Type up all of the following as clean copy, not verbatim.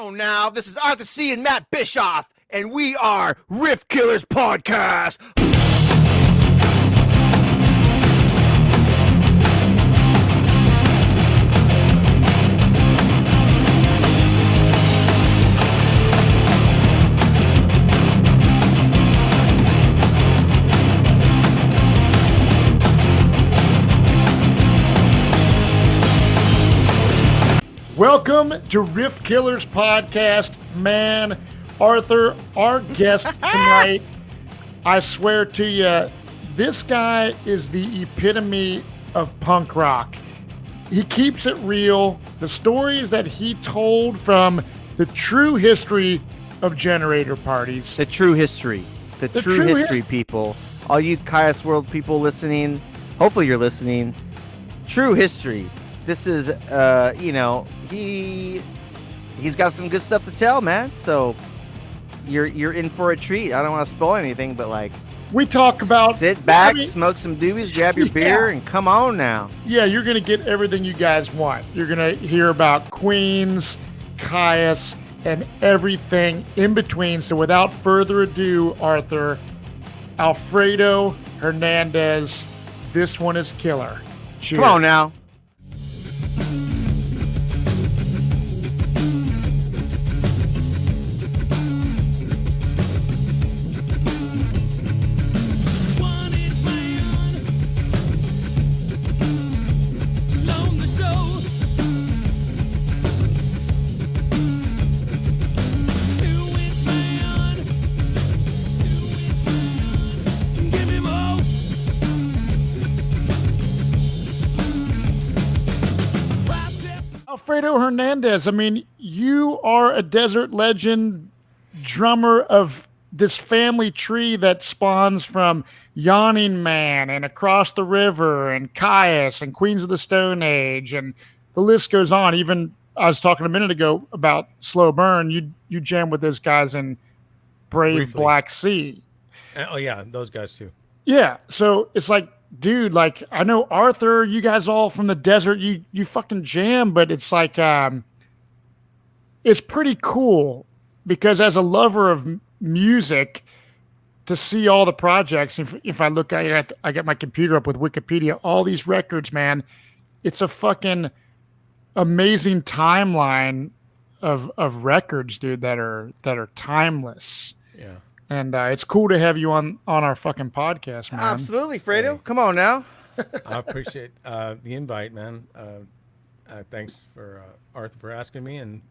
on now. This is Arthur Seay and Matt Bischoff, and we are Riff Killers Podcast. Welcome to Riff Killers Podcast. Man, Arthur, our guest tonight, I swear to you, this guy is the epitome of punk rock. He keeps it real. The stories that he told from the true history of generator parties. The true history. The true history, people. All you Kyuss World people listening, hopefully you're listening. True history. This is, he's got some good stuff to tell, man. So you're in for a treat. I don't want to spoil anything, but like, we talk about sit back, smoke some doobies, grab your beer, and come on now. Yeah, you're gonna get everything you guys want. You're gonna hear about Queens, Kyuss, and everything in between. So without further ado, Arthur, Alfredo Hernandez, this one is killer. Cheers. Come on now. Alfredo Hernandez, I mean, you are a Desert Legend drummer of this family tree that spawns from Yawning Man and Across the River and Kyuss and Queens of the Stone Age, and the list goes on. Even I was talking a minute ago about Slow Burn. You jam with those guys in Brave Briefly. Black Sea. Oh yeah, those guys too. Yeah, so it's like, dude, like, I know Arthur, you guys all from the desert, you fucking jam, but it's like, it's pretty cool because as a lover of music, to see all the projects, if I look at it, I got my computer up with Wikipedia, all these records, man, it's a fucking amazing timeline of records, dude, that are timeless. Yeah. And it's cool to have you on our fucking podcast, man. Absolutely, Fredo. Hey. Come on now. I appreciate the invite, man. Thanks for Arthur for asking me, and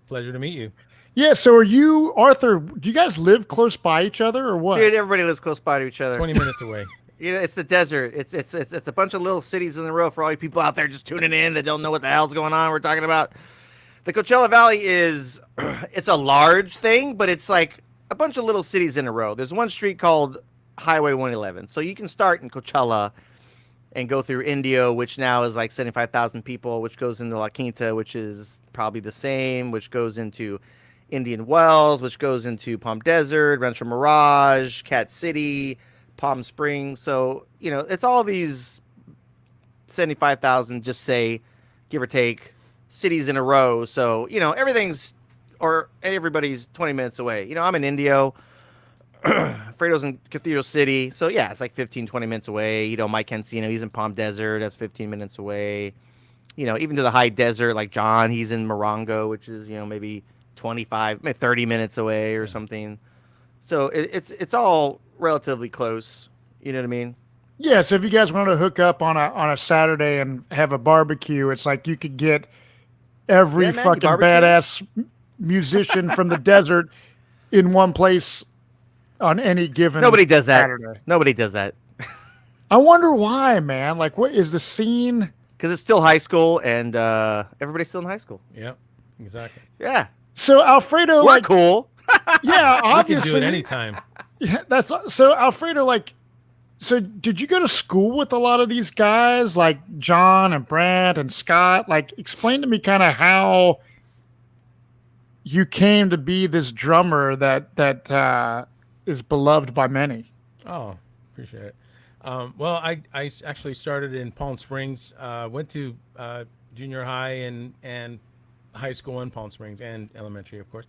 pleasure to meet you. Yeah. So are you, Arthur? Do you guys live close by each other, or what? Dude, everybody lives close by to each other. 20 minutes away. It's the desert. It's a bunch of little cities in a row for all you people out there just tuning in that don't know what the hell's going on. We're talking about the Coachella Valley is it's a large thing, but it's like a bunch of little cities in a row. There's one street called Highway 111. So you can start in Coachella and go through Indio, which now is like 75,000 people, which goes into La Quinta, which is probably the same, which goes into Indian Wells, which goes into Palm Desert, Rancho Mirage, Cat City, Palm Springs. So, it's all these 75,000, just say, give or take, cities in a row. So, everybody's 20 minutes away. I'm in Indio. Fredo's in Cathedral City. So, yeah, it's like 15, 20 minutes away. Mike Cancino, he's in Palm Desert. That's 15 minutes away. Even to the high desert, like John, he's in Morongo, which is, maybe 25, maybe 30 minutes away or something. So, it's all relatively close. You know what I mean? Yeah, so if you guys want to hook up on a Saturday and have a barbecue, it's like you could get every fucking badass musician from the desert in one place on any given Nobody does that. Saturday. Nobody does that. I wonder why, man. Like, what is the scene? Because it's still high school and everybody's still in high school. Yeah, exactly. Yeah. So Alfredo, we're cool. Yeah, obviously. We can do it anytime. Yeah, that's so Alfredo, like, so did you go to school with a lot of these guys like John and Brant and Scott? Like, explain to me kind of how you came to be this drummer that is beloved by many. Oh, appreciate it. Well, I actually started in Palm Springs. Went to junior high and high school in Palm Springs and elementary, of course.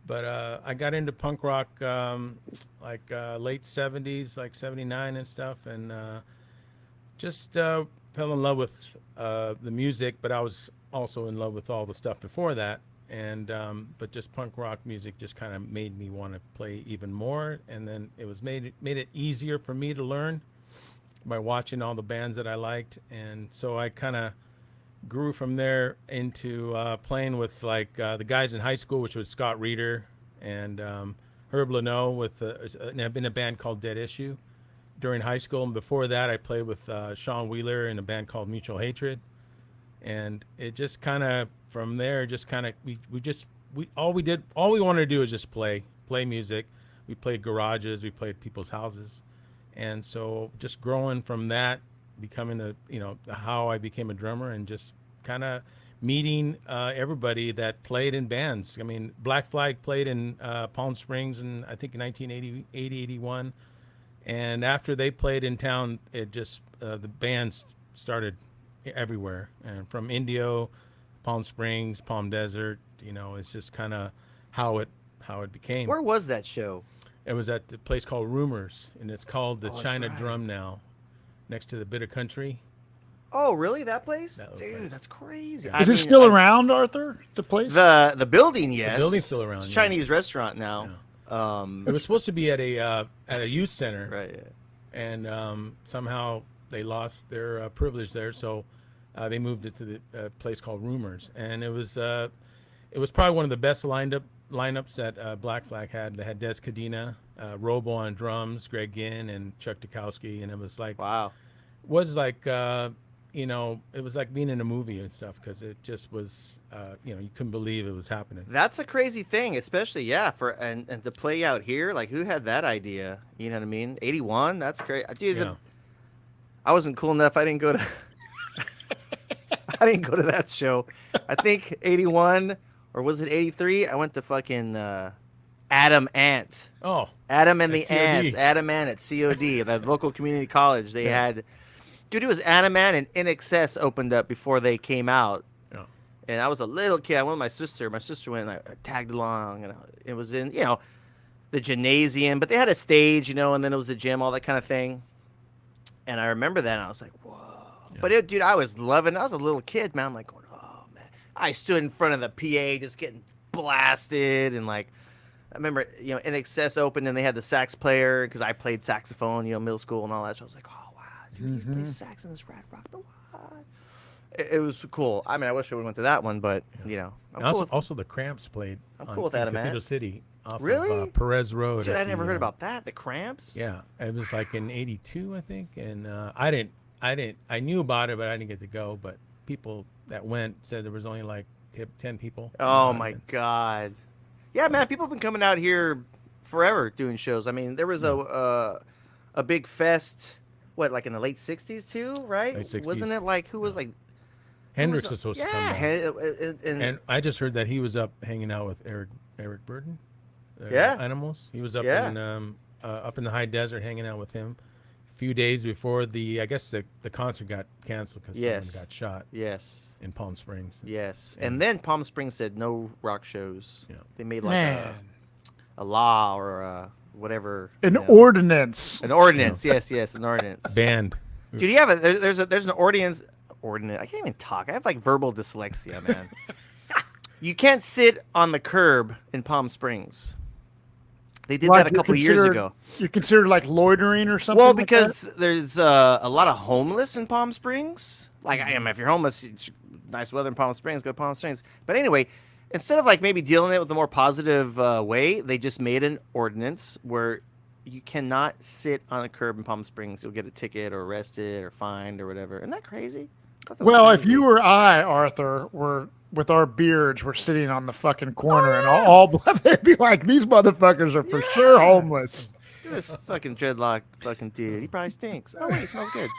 But I got into punk rock late 70s, like 79 and stuff, and just fell in love with the music, but I was also in love with all the stuff before that. And but just punk rock music just kind of made me want to play even more, and then it was made it easier for me to learn by watching all the bands that I liked, and so I kind of grew from there into playing with like the guys in high school, which was Scott Reeder and Herb Leno with and I've been in a band called Dead Issue during high school, and before that I played with Sean Wheeler in a band called Mutual Hatred, and it just kind of from there just kind of we all we wanted to do is just play music. We played garages, we played people's houses, and so just growing from that, becoming how I became a drummer, and just kind of meeting everybody that played in bands. I mean, Black Flag played in Palm Springs in I think in 1980, 81, and after they played in town, it just the bands started everywhere, and from Indio, Palm Springs, Palm Desert. It's just kind of how it became. Where was that show? It was at the place called Rumors, and it's called the China right. Drum now, next to the Bit of Country. Oh, really? That place? That Dude, place. that's crazy. Is it still around, Arthur? The place? The building, yes. The building's still around. It's a yeah. Chinese restaurant now. It was supposed to be at a youth center, Right. Yeah. and somehow they lost their privilege there, so they moved it to the place called Rumors, and it was probably one of the best lineups that Black Flag had. They had Des Cadena, Robo on drums, Greg Ginn, and Chuck Dukowski, and it was like Wow. was like it was like being in a movie and stuff, because it just was you couldn't believe it was happening. That's a crazy thing, especially and to play out here. Like, who had that idea? You know what I mean? 81. That's great, dude. Yeah. I wasn't cool enough. I didn't go to. I didn't go to that show. I think 81 or was it 83? I went to fucking Adam Ant. Oh, Adam and the COD. Ants. Adam Ant at COD, the local community college. They had, dude, it was Adam Ant and In Excess opened up before they came out. Yeah. And I was a little kid. I went with my sister. My sister went and I tagged along. And it was in, the gymnasium. But they had a stage, and then it was the gym, all that kind of thing. And I remember that, and I was like, whoa. Yeah. But, dude, I was loving it. I was a little kid, man. I'm like, oh, man. I stood in front of the PA just getting blasted. And, like, I remember, In Excess opened, and they had the sax player, because I played saxophone, middle school and all that. So I was like, oh, wow, dude, you play sax in this rad rock. But what? It was cool. I mean, I wish I would have went to that one, but, I'm also the Cramps played I'm cool with that, man. Cathedral City. Off Really? Of, Perez Road. Dude, I never heard about that. The Cramps? Yeah, it was like in '82, I think, and I knew about it, but I didn't get to go. But people that went said there was only like 10 people. Oh my God! Yeah, man, people have been coming out here forever doing shows. I mean, there was a big fest, like in the late '60s too, right? Late 60s. Wasn't it like who was like Hendrix was supposed to come out. and And I just heard that he was up hanging out with Eric Burden. Yeah. Animals. He was up Yeah. in the high desert hanging out with him. A few days before I guess the concert got canceled because Yes. someone got shot yes, in Palm Springs. yes, and then Palm Springs said no rock shows. Yeah. They made like Man. a law or whatever. An ordinance. An ordinance. Yes, an ordinance. Banned. Dude, you have there's an ordinance. I can't even talk. I have like verbal dyslexia, man. You can't sit on the curb in Palm Springs. They did that a couple years ago. You consider like loitering or something? Well, like because that? there's a lot of homeless in Palm Springs. Like, I am, if you're homeless, nice weather in Palm Springs, go to Palm Springs. But anyway, instead of like maybe dealing it with a more positive way, they just made an ordinance where you cannot sit on a curb in Palm Springs. You'll get a ticket or arrested or fined or whatever. Isn't that crazy? Well, if you or I, Arthur, were with our beards, we're sitting on the fucking corner and all they'd be like, these motherfuckers are for sure homeless. Look at this fucking dreadlock fucking dude. He probably stinks. Oh, wait, he smells good.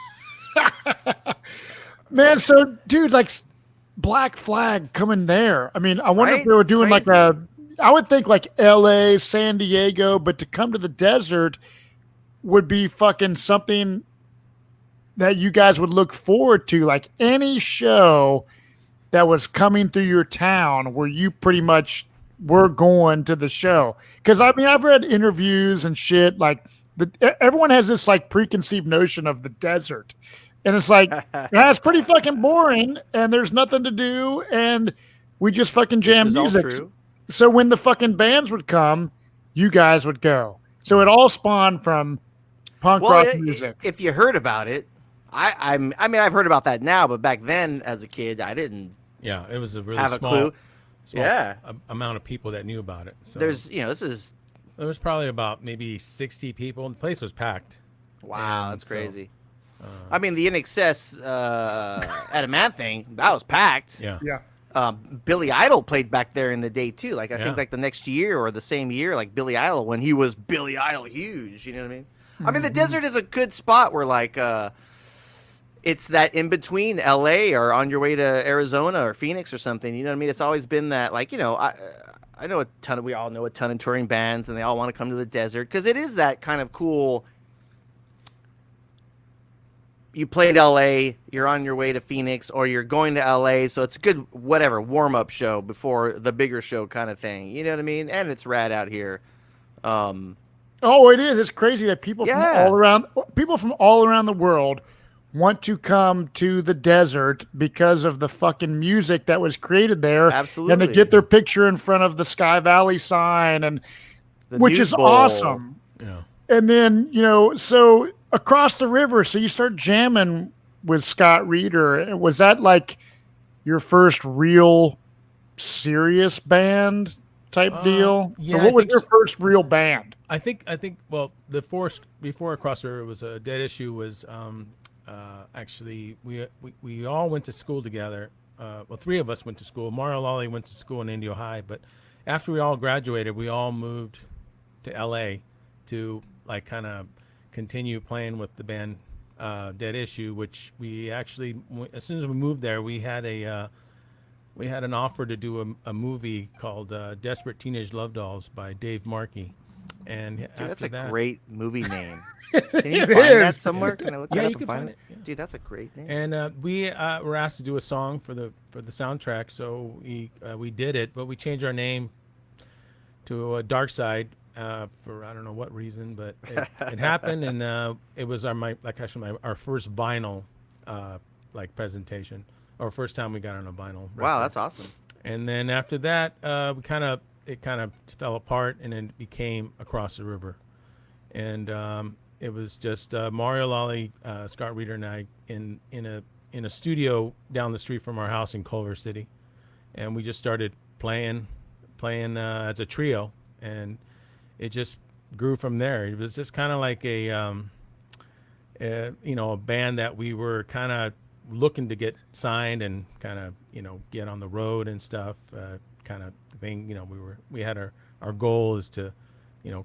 Man, so, dude, like, Black Flag coming there. I mean, I wonder Right? if they were doing Crazy. like I would think like LA, San Diego, but to come to the desert would be fucking something that you guys would look forward to. Like any show that was coming through your town where you pretty much were going to the show? Because I mean, I've read interviews and shit. Like everyone has this like preconceived notion of the desert, and it's like it's pretty fucking boring, and there's nothing to do, and we just fucking jam This is all music. true. So when the fucking bands would come, you guys would go. So it all spawned from punk rock music. If you heard about it, I mean, I've heard about that now, but back then, as a kid, I didn't Yeah, it was a really have a clue. small amount of people that knew about it. So There's, this is there was probably about maybe 60 people. The place was packed. wow, And that's so, crazy. I mean, the NXS at a man thing that was packed. Yeah. Yeah. Billy Idol played back there in the day too. Like I Yeah. think like the next year or the same year, like Billy Idol when he was Billy Idol huge. You know what I mean? I mean, the desert is a good spot where like it's that in between LA or on your way to Arizona or Phoenix or something. You know what I mean? It's always been that like I know we all know a ton of touring bands and they all want to come to the desert because it is that kind of cool. You played LA, you're on your way to Phoenix, or you're going to LA, so it's a good warm-up show before the bigger show kind of thing. You know what I mean? And it's rad out here. Oh, it is. It's crazy that people from all around the world want to come to the desert because of the fucking music that was created there. Absolutely. And to get their picture in front of the Sky Valley sign, and The which News is Bowl. awesome. Yeah. And then, so across the river, so you start jamming with Scott Reeder. Was that like your first real serious band type deal? yeah, Or what I was think your so. first real band? I think well, the force before Across the River was a Dead Issue was actually we all went to school together. Well, three of us went to school. Mario Lawley went to school in Indio High, but after we all graduated, we all moved to LA to like kind of continue playing with the band Dead Issue, which we actually as soon as we moved there, we had an offer to do a movie called Desperate Teenage Love Dolls by Dave Markey. And Dude, after that's a that, great movie name. Can you It find that is. somewhere? Can I look Yeah, that up you and can find it, yeah. Dude, that's a great name. And we were asked to do a song for the soundtrack, so we did it, but we changed our name to Dark Side for I don't know what reason, but it happened, and it was our first vinyl like presentation, or first time we got on a vinyl. Wow, record. that's awesome. And then after that, it kind of fell apart, and then it became Across the River, and it was just Mario Lawley, Scott Reeder, and I in a studio down the street from our house in Culver City, and we just started playing as a trio, and it just grew from there. It was just kind of like a band that we were kind of looking to get signed and kind of get on the road and stuff, kind of thing. We had our goal is to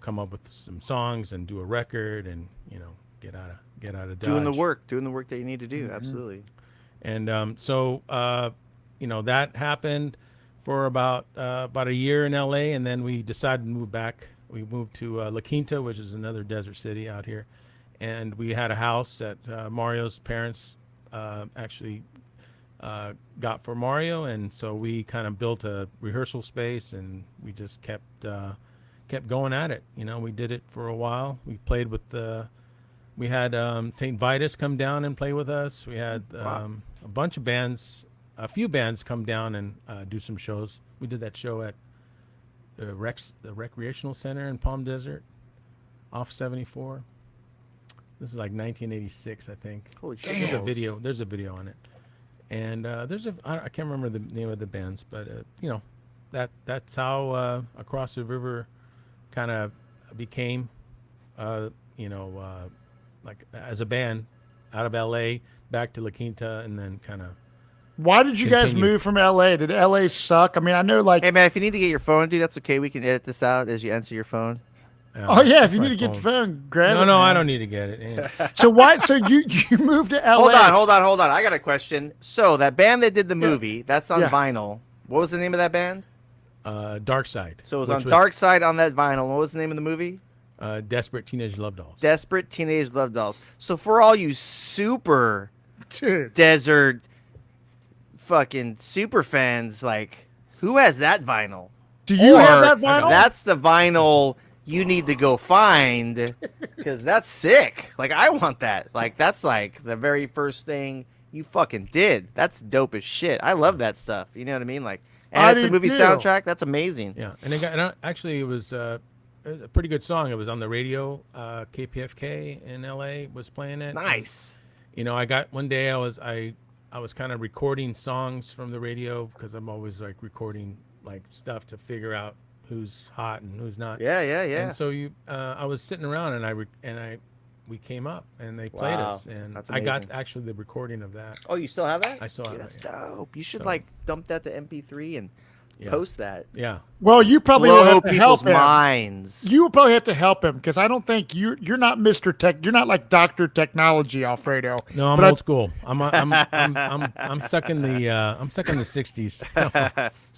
come up with some songs and do a record and get out of Dodge. Doing the work that you need to do. Absolutely. And so that happened for about a year in LA, and then we decided to move back. We moved to La Quinta, which is another desert city out here, and we had a house that Mario's parents actually got for Mario, and so we kind of built a rehearsal space, and we just kept going at it. We did it for a while. We played with we had St. Vitus come down and play with us. We had a bunch of bands, a few bands come down and do some shows. We did that show at the Recreational Center in Palm Desert, off 74. This is like 1986, I think. Holy shit. There's a video on it, and I can't remember the name of the bands, but that's how Across the River kind of became, like as a band out of LA back to La Quinta, and then kind of. Why did you guys Continue. move from LA? Did LA suck? I mean, I know like Hey man, if you need to get your phone, dude, that's okay. We can edit this out as you answer your phone. oh yeah, if that's you my need to get phone. phone, grab it. No, I man. don't need to get it. Yeah. So why? So you moved to LA? Hold on. I got a question. So that band that did the movie, that's on Yeah. vinyl. What was the name of that band? Dark Side. So it was which on Dark Side on that vinyl. What was the name of the movie? Desperate Teenage Love Dolls. Desperate Teenage Love Dolls. So for all you super Dude. desert fucking super fans, like, who has that vinyl? Do you have Or that vinyl? That's the vinyl you need to go find, because that's sick. Like, I want that. Like, that's like the very first thing you fucking did. That's dope as shit. I love that stuff. You know what I mean? Like, and it's a movie soundtrack. That's amazing. Yeah, and actually it was a pretty good song. It was on the radio. KPFK in LA was playing it. Nice. And, I got one day I was kind of recording songs from the radio, because I'm always like recording like stuff to figure out who's hot and who's not. Yeah. And so I was sitting around and we came up and they played Wow, us, and that's I got amazing. actually the recording of that. Oh, you still have that? I still have That's it, yeah. dope. You should So- like dump that to MP3 and post that. Yeah. Well, you probably will Blow have to help people's him. minds. You will probably have to help him, because I don't think you're not Mr. Tech. You're not like Dr. Technology, Alfredo. No, I'm But old school. I'm stuck in the 60s.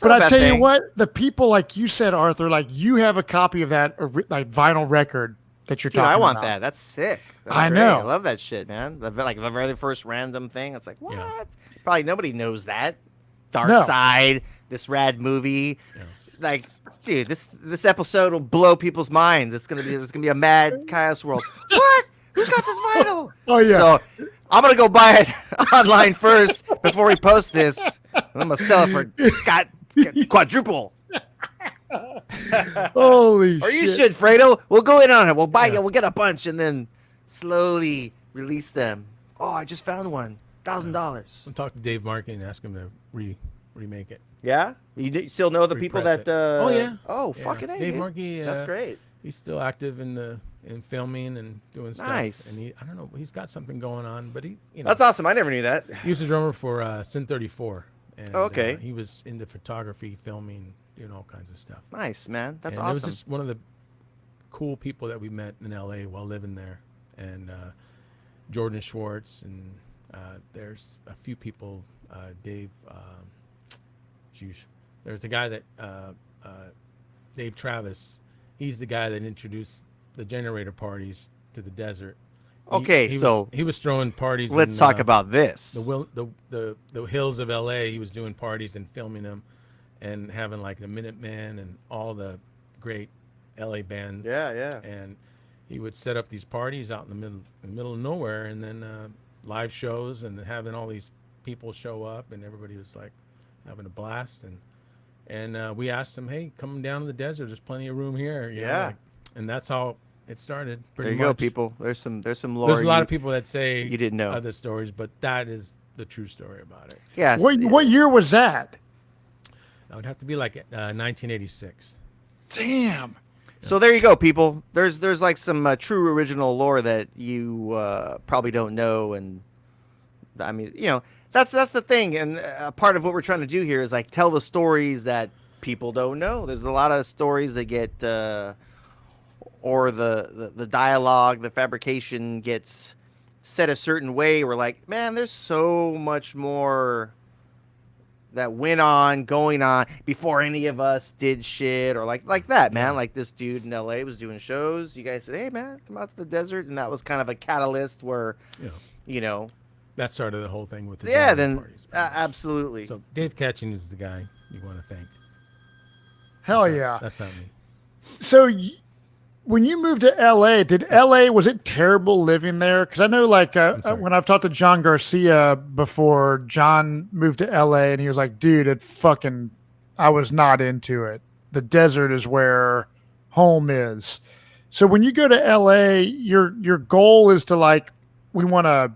But I tell you what, the people like you said, Arthur, like you have a copy of that like vinyl record that you're Dude, talking I want about. that. That's sick. That's I great. know. I love that shit, man. The very first random thing. It's like, what? Probably nobody knows that. Dark No. Side, this rad movie. Like, dude, this episode will blow people's minds. There's gonna be a mad Kyuss world. What? Who's got this vinyl? Oh, yeah. So I'm gonna go buy it online first before we post this. I'm gonna sell it for quadruple. Holy Or you shit. should, Fredo. We'll go in on it. We'll buy it. We'll get a bunch and then slowly release them. Oh, I just found one. $1,000. I'll talk to Dave Markey and ask him to remake it. Yeah? You still know the people Repress that... it. Oh, yeah. Oh, Yeah. fucking A. Dave dude. Markey. That's great. He's still active in filming and doing stuff. Nice. And I don't know, he's got something going on, but That's awesome. I never knew that. He was a drummer for Sin 34. And, Okay. he was into photography, filming, doing all kinds of stuff. Nice, man. That's and awesome. It was just one of the cool people that we met in LA while living there. And Jordan Schwartz, and there's a few people, Dave, there's a guy that, Dave Travis, he's the guy that introduced the generator parties to the desert. Okay, so he was throwing parties. let's talk about this. The hills of LA. He was doing parties and filming them, and having like the Minutemen and all the great LA bands. Yeah. And he would set up these parties out in the middle of nowhere, and then live shows, and having all these people show up, and everybody was like having a blast. And we asked him, hey, come down to the desert. There's plenty of room here. you know, Yeah. and that's how it started. There you much. go, people. There's some lore. There's a lot of people that say you didn't know. other stories, but that is the true story about it. Yeah. What year was that? That would have to be like 1986. Damn. So there you go, people. There's like some true original lore that you probably don't know, and I mean, that's the thing, and part of what we're trying to do here is like tell the stories that people don't know. There's a lot of stories that get, or the dialogue, the fabrication gets said a certain way. We're like, man, there's so much more that went on, going on before any of us did shit, or like that, man. Like this dude in LA was doing shows. You guys said, hey, man, come out to the desert, and that was kind of a catalyst where, That started the whole thing with the yeah, driving then parties. absolutely. So Dave Ketching is the guy you want to thank. Hell yeah. That's not me. So when you moved to LA, was it terrible living there? Because I know when I've talked to John Garcia before, John moved to LA and he was like, dude, I was not into it. The desert is where home is. So when you go to LA, your goal is to we want to,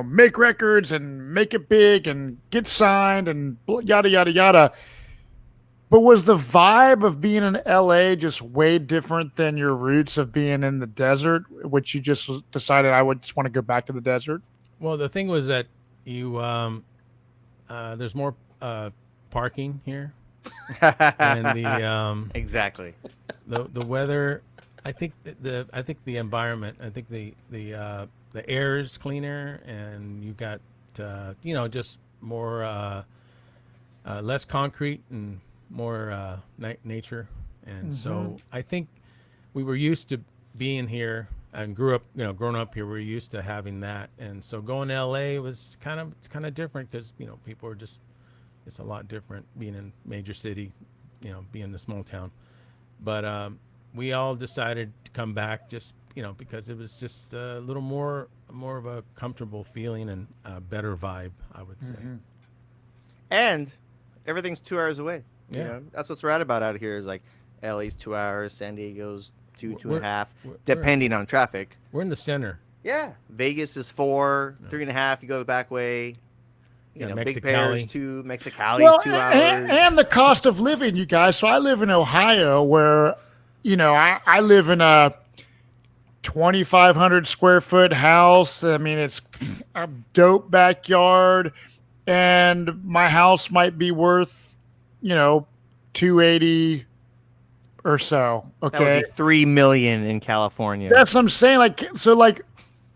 make records and make it big and get signed and yada, yada, yada. But was the vibe of being in LA just way different than your roots of being in the desert, which you just decided I would just want to go back to the desert? Well, the thing was that you there's more parking here, and the exactly the weather. I think the environment. I think the air is cleaner, and you got just more less concrete and more nature. And so I think we were used to being here and grew up, growing up here, we're used to having that. And so going to LA was it's kind of different because, people are just, it's a lot different being in major city, being in a small town. But we all decided to come back just, because it was just a little more of a comfortable feeling and a better vibe, I would say. And everything's 2 hours away. Yeah. That's what's rad about out here is like LA's 2 hours, San Diego's two and a half, we're- depending on traffic. We're in the center. Yeah. Vegas is 4, 3.5. You go the back way. Big Bear's 2, Mexicali's 2 hours. And the cost of living, you guys. So I live in Ohio where, I live in a 2,500 square foot house. I mean, it's a dope backyard, and my house might be worth, $280 or so. That Okay, would be $3 million in California. that's what I'm saying. Like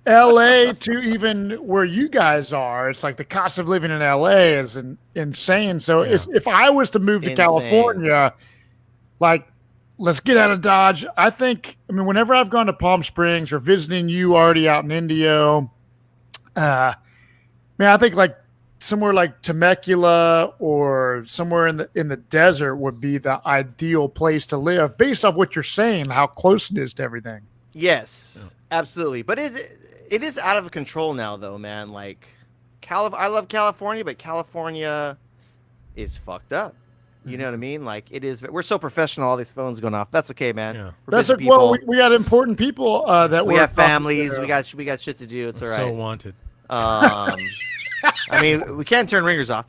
LA to even where you guys are, it's like the cost of living in LA is insane. So if I was to move to California, like, let's get out of Dodge. I whenever I've gone to Palm Springs or visiting you already out in Indio, I think like somewhere like Temecula or somewhere in the desert would be the ideal place to live based off what you're saying, how close it is to everything. Yes, absolutely. But it is out of control now, though, man. Like, I love California, but California is fucked up. You know what I mean? Like, it is. We're so professional. All these phones going off. That's okay, man. Yeah. That's like, well, we got important people that we have families. We got shit to do. It's all right. So wanted. I mean, we can't turn ringers off,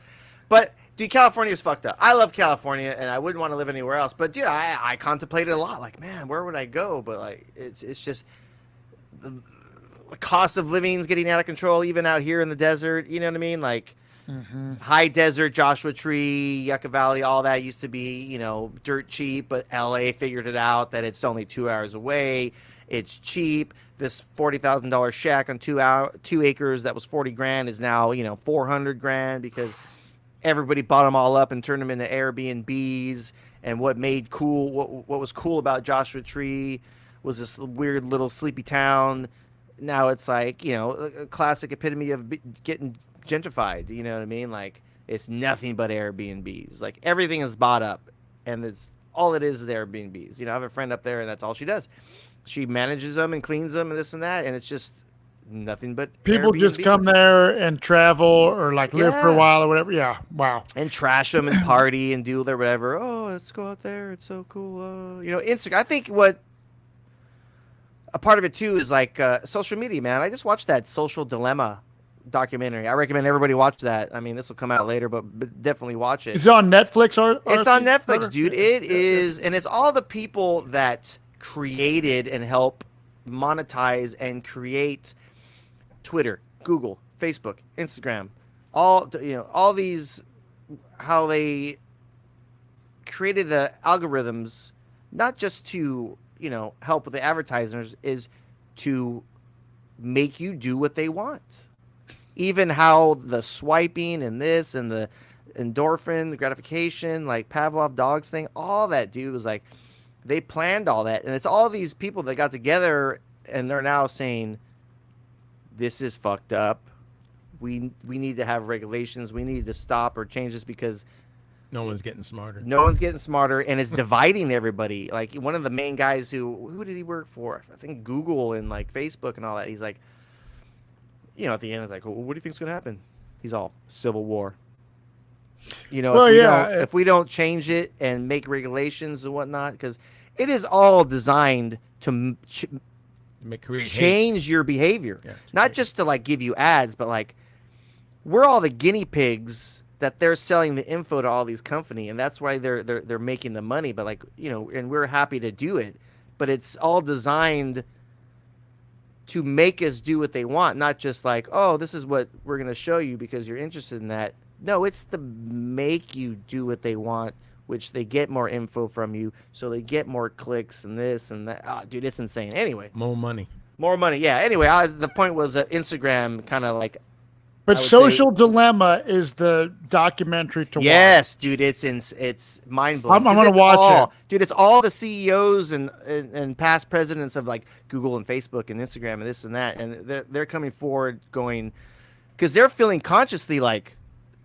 but dude, California is fucked up. I love California, and I wouldn't want to live anywhere else. But dude, I contemplated a lot. Like, man, where would I go? But like, it's just the cost of living is getting out of control, even out here in the desert. You know what I mean? Like, high desert, Joshua Tree, Yucca Valley, all that used to be, dirt cheap. But LA figured it out that it's only 2 hours away. It's cheap. This $40,000 shack on 2 acres that was $40,000 is now $400,000 because everybody bought them all up and turned them into Airbnbs. And what was cool about Joshua Tree was this weird little sleepy town. Now it's like a classic epitome of getting gentrified. You know what I mean? Like, it's nothing but Airbnbs. Like, everything is bought up, and it's all it is Airbnbs. I have a friend up there, and that's all she does. She manages them and cleans them and this and that, and it's just nothing but people Airbnbs. just come there and travel or like live for a while or whatever. Yeah, wow. And trash them and party and do their whatever. Oh, let's go out there. It's so cool. Instagram. I think what a part of it too is like social media, man. I just watched that Social Dilemma documentary. I recommend everybody watch that. I mean, this will come out later, but definitely watch it. Is it on Netflix? It's on Netflix, dude. It is, and it's all the people that created and help monetize and create Twitter, Google, Facebook, Instagram, all these, how they created the algorithms, not just to help with the advertisers, is to make you do what they want. Even how the swiping and this and the endorphin, the gratification, like Pavlov dogs thing, all that, dude, was like, they planned all that. And it's all these people that got together and they're now saying, this is fucked up. We need to have regulations. We need to stop or change this because no one's getting smarter. No one's getting smarter, and it's dividing everybody. Like, one of the main guys who did he work for? I think Google and like Facebook and all that. He's like, at the end, it's like, well, what do you think's gonna happen? He's all civil war. If we don't change it and make regulations and whatnot, because it is all designed to change your behavior, not just to like give you ads, but like we're all the guinea pigs that they're selling the info to all these companies, and that's why they're making the money. But like and we're happy to do it, but it's all designed to make us do what they want, not just like, oh, this is what we're gonna show you because you're interested in that. No, it's to make you do what they want, which they get more info from you, so they get more clicks and this and that. Oh, dude, it's insane. Anyway. More money. Yeah. Anyway, the point was that Instagram kind of like But I would Social Dilemma is the documentary to watch. Yes, dude, it's mind blowing. I'm gonna watch it, dude. It's all the CEOs and past presidents of like Google and Facebook and Instagram and this and that, and they're coming forward going because they're feeling consciously like,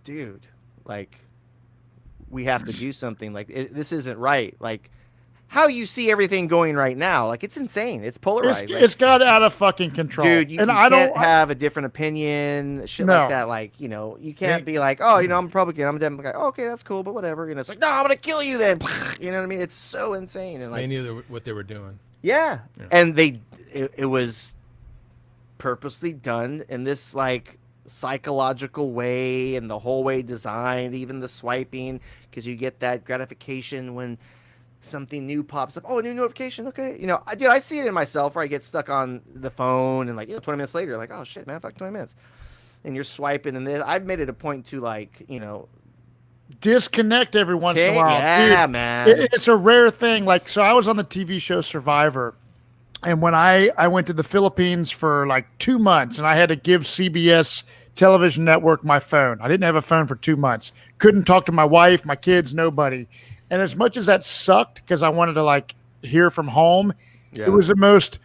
dude, like we have to do something. Like this isn't right. Like how you see everything going right now, like it's insane. It's polarized. It's got out of fucking control, dude. You I can't have a different opinion, shit like that. Like you can't be like, oh, I'm a Republican, I'm a Democrat. Oh, okay, that's cool, but whatever. It's like, no, I'm gonna kill you then. You know what I mean? It's so insane. And like they knew what they were doing. Yeah, and it was purposely done in this like psychological way, and the whole way designed, even the swiping, because you get that gratification when something new pops up. Oh, a new notification. Okay. I see it in myself where I get stuck on the phone and like, 20 minutes later, like, oh shit, man, fuck 20 minutes. And you're swiping and this. I've made it a point to like, disconnect every once in a while. Yeah, dude, man. It's a rare thing. Like, so I was on the TV show Survivor. And when I went to the Philippines for like 2 months and I had to give CBS television network my phone. I didn't have a phone for 2 months. Couldn't talk to my wife, my kids, nobody. And as much as that sucked because I wanted to like hear from home, it was the most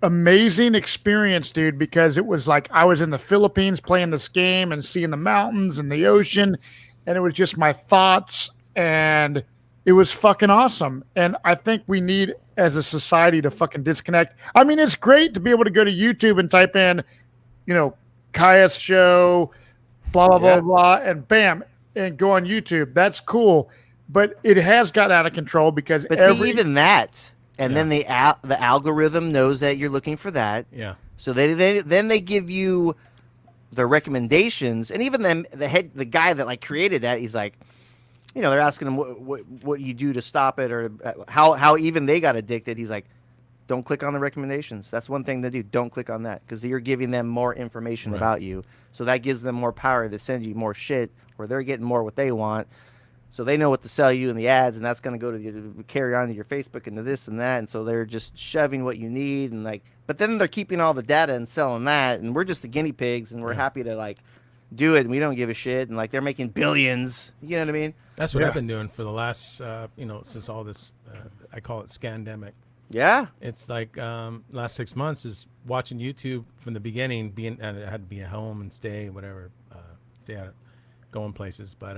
amazing experience, dude, because it was like I was in the Philippines playing this game and seeing the mountains and the ocean, and it was just my thoughts, and it was fucking awesome. And I think we need as a society to fucking disconnect. I mean, it's great to be able to go to YouTube and type in, Kyuss show, blah, blah, blah, blah, and bam, and go on YouTube. That's cool. But it has got out of control because see, even that, and then the algorithm knows that you're looking for that. Yeah. So they give you the recommendations, and even then the guy that like created that, he's like, they're asking him what you do to stop it, or how even they got addicted. He's like, don't click on the recommendations. That's one thing to do. Don't click on that because you're giving them more information about you. So that gives them more power to send you more shit, or they're getting more what they want. So they know what to sell you in the ads, and that's going to go to carry on to your Facebook and to this and that. And so they're just shoving what you need, and like, but then they're keeping all the data and selling that, and we're just the guinea pigs, and we're happy to like do it, and we don't give a shit, and like they're making billions. You know what I mean? That's what I've been doing for the last, since all this, I call it scandemic. Yeah. It's like last 6 months is watching YouTube from the beginning. I had to be at home and stay, whatever, stay out, going places, but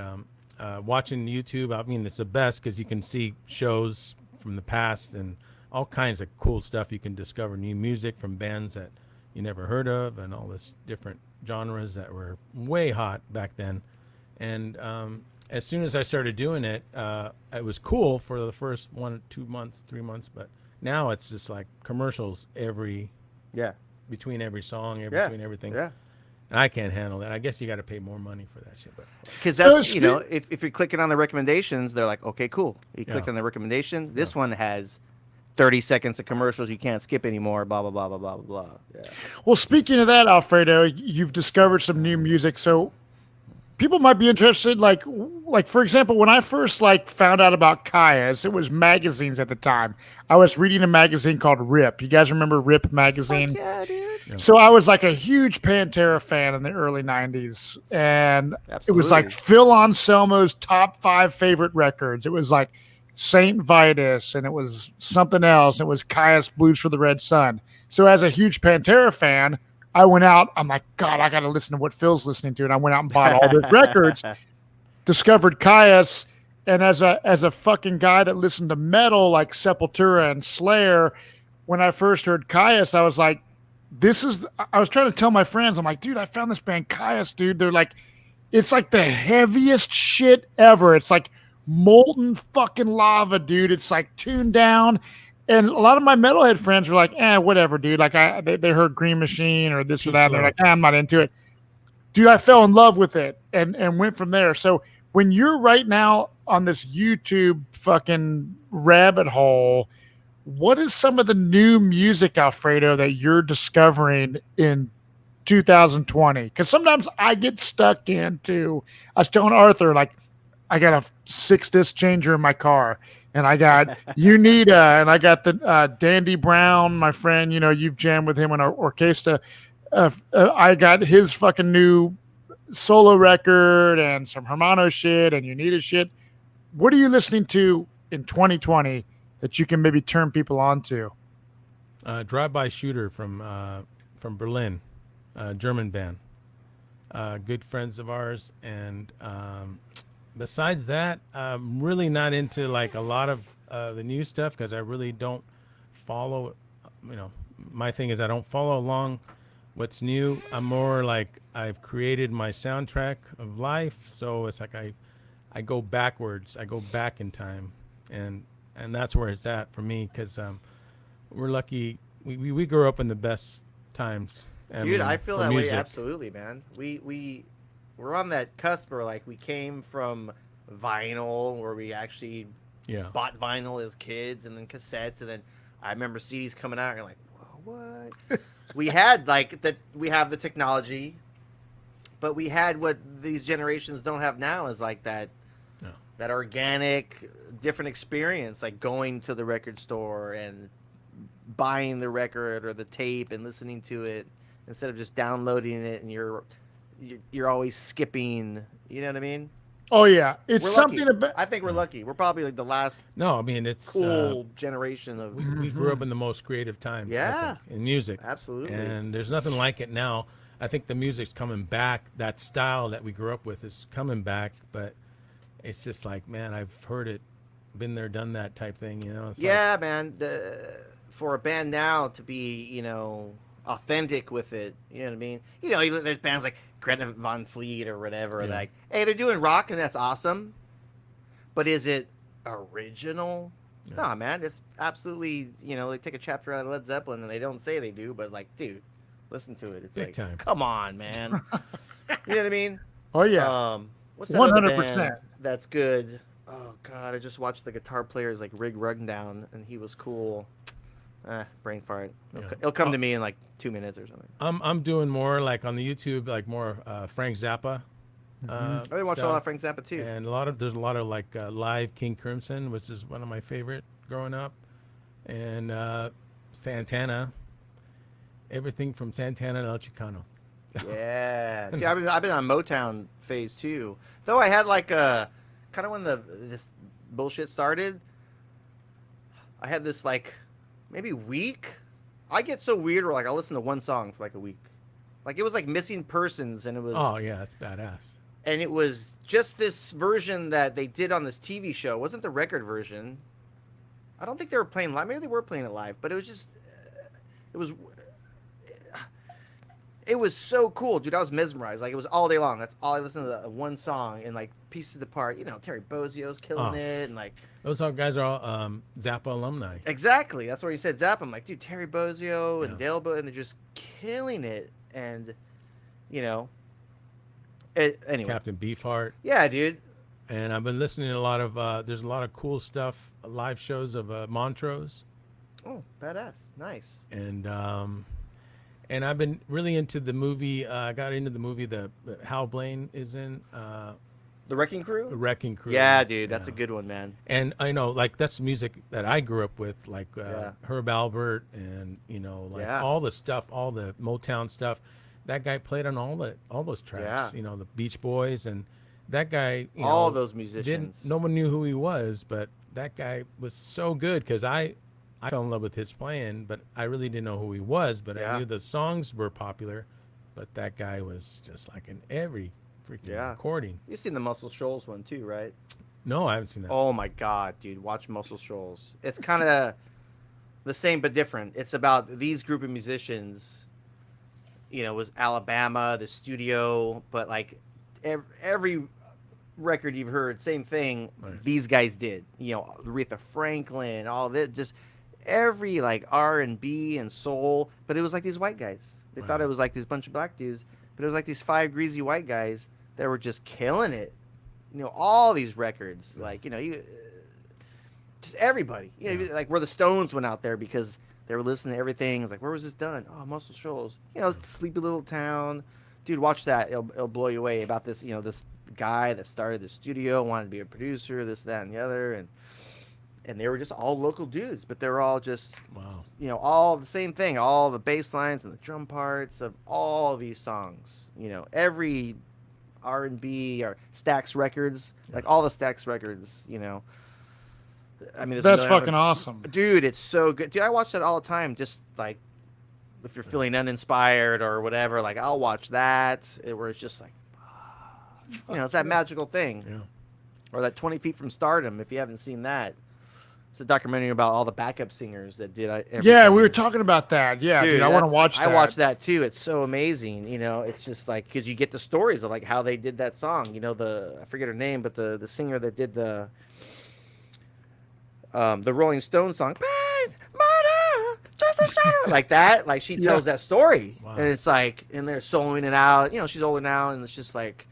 watching YouTube, I mean, it's the best because you can see shows from the past and all kinds of cool stuff. You can discover new music from bands that you never heard of, and all this different genres that were way hot back then. And as soon as I started doing it, it was cool for the first 1, 2 months, 3 months, but now it's just like commercials between every song, between everything. Yeah. And I can't handle that. I guess you got to pay more money for that shit. Because that's, if you're clicking on the recommendations, they're like, okay, cool. You click on the recommendation. This one has 30 seconds of commercials you can't skip anymore, blah, blah, blah, blah, blah, blah. Yeah. Well, speaking of that, Alfredo, you've discovered some new music. So people might be interested, like for example, when I first found out about Kyuss, it was magazines at the time. I was reading a magazine called Riff. You guys remember Riff magazine? Fuck yeah, dude. Yeah. So I was like a huge Pantera fan in the early 90s. And It was like Phil Anselmo's top 5 favorite records. It was like Saint Vitus, and it was something else. It was Kyuss Blues for the Red Sun. So as a huge Pantera fan, I went out. I'm like, God, I got to listen to what Phil's listening to. And I went out and bought all the records, discovered Kyuss. And as a fucking guy that listened to metal like Sepultura and Slayer, when I first heard Kyuss, I was like, I was trying to tell my friends, I'm like, dude, I found this band Kyuss, dude. They're like, it's like the heaviest shit ever. It's like molten fucking lava, dude. It's like tuned down. And a lot of my metalhead friends were like, whatever, dude. Like they heard Green Machine or this or that. And they're like, I'm not into it. Dude, I fell in love with it and went from there. So when you're right now on this YouTube fucking rabbit hole, what is some of the new music, Alfredo, that you're discovering in 2020? Because sometimes I get stuck into, I was telling Arthur, like, I got a 6-disc changer in my car, and I got Unita, and I got the Dandy Brown, my friend, you've jammed with him on our orchestra. I got his fucking new solo record and some Hermano shit and Unita shit. What are you listening to in 2020 that you can maybe turn people on to? Drive-by Shooter from Berlin, German band. Good friends of ours, and besides that, I'm really not into like a lot of the new stuff because I really don't follow. My thing is I don't follow along what's new. I'm more like I've created my soundtrack of life, so it's like I go backwards. I go back in time, and that's where it's at for me because we're lucky. We grew up in the best times. Dude, I feel that music. way absolutely, man. We're on that cusp where like we came from vinyl, where we actually bought vinyl as kids, and then cassettes, and then I remember CDs coming out, and you're like, whoa, what? We had we have the technology, but we had what these generations don't have now is like that organic, different experience, like going to the record store and buying the record or the tape and listening to it instead of just downloading it, and you're always skipping. You know what I mean? Oh yeah, it's We're something lucky. about. I think we're lucky. We're probably like the last No, I mean it's cool generation of. we grew up in the most creative times. Yeah. I think, in music. Absolutely. And there's nothing like it now. I think the music's coming back. That style that we grew up with is coming back, but it's just like, man, I've heard it, been there, done that type thing. It's yeah, man. For a band now to be, authentic with it, you know what I mean? There's bands like Greta Von Fleet or whatever, like, hey, they're doing rock and that's awesome, but is it original? Yeah. Nah, man, it's absolutely, they take a chapter out of Led Zeppelin and they don't say they do, but like, dude, listen to it. It's big like, time. Come on, man. You know what I mean? Oh yeah. What's that 100%. Other band that's good? Oh God, I just watched the guitar player's like Rig Rundown, and he was cool. Brain fart. It'll come to me in like 2 minutes or something. I'm doing more like on the YouTube, like more Frank Zappa. I've been watching a lot of Frank Zappa too. And there's a lot of like live King Crimson, which is one of my favorite growing up, and Santana. Everything from Santana to El Chicano. Yeah, dude, I've been on Motown phase too. Though I had like a kind of when this bullshit started, I had this like maybe week. I get so weird where like I'll listen to one song for like a week. Like it was like Missing Persons, and it was that's badass. And it was just this version that they did on this TV show. It wasn't the record version. I don't think they were playing live. Maybe they were playing it live, but it was just it was so cool, dude. I was mesmerized. Like it was all day long. That's all I listened to, one song and like pieces of the part. Terry Bozzio's killing it, and like those guys are all Zappa alumni. Exactly. That's where he said Zappa. I'm like, dude, Terry Bozzio and Dale and they're just killing it. And anyway, Captain Beefheart. Yeah, dude. And I've been listening to a lot of. There's a lot of cool stuff, live shows of Montrose. Oh, badass! Nice. And I've been really into the movie. I got into the movie that Hal Blaine is in. The Wrecking Crew? The Wrecking Crew. Yeah, dude. That's a good one, man. And I know, like, that's music that I grew up with, like Herb Alpert and, all the stuff, all the Motown stuff. That guy played on all those tracks. Yeah. The Beach Boys. And that guy, all those musicians. No one knew who he was, but that guy was so good because I fell in love with his playing, but I really didn't know who he was. But I knew the songs were popular. But that guy was just like in every freaking recording. You've seen the Muscle Shoals one too, right? No, I haven't seen that. Oh my God, dude. Watch Muscle Shoals. It's kind of the same but different. It's about these group of musicians. It was Alabama, the studio, but like every record you've heard, same thing. Right. These guys did. Aretha Franklin, all this, just every like R&B and soul, but it was like these white guys. They thought it was like this bunch of black dudes, but it was like these 5 greasy white guys that were just killing it. All these records, like just everybody. Like where the Stones went out there because they were listening to everything. It's like, where was this done? Oh, Muscle Shoals. It's Sleepy Little Town. Dude, watch that. It'll blow you away about this. This guy that started the studio, wanted to be a producer, this, that, and the other, and and they were just all local dudes, but they were all just, Wow. all the same thing, all the bass lines and the drum parts of all these songs. Every R&B or Stax Records, like all the Stax Records. I mean, That's fucking awesome, dude. It's so good, dude. I watch that all the time. Just like if you're feeling uninspired or whatever, like I'll watch that. Where it's just like, it's that magical thing. Yeah. Or that 20 Feet from Stardom. If you haven't seen that, it's a documentary about all the backup singers that did. Yeah, we were talking about that. Yeah, dude, I want to watch that. I watched that too. It's so amazing. It's just like because you get the stories of like how they did that song. I forget her name, but the singer that did the Rolling Stones song, "Pain, Murder, Just a Shadow," like that. Like she tells that story, and it's like, and they're soloing it out. She's older now, and it's just like,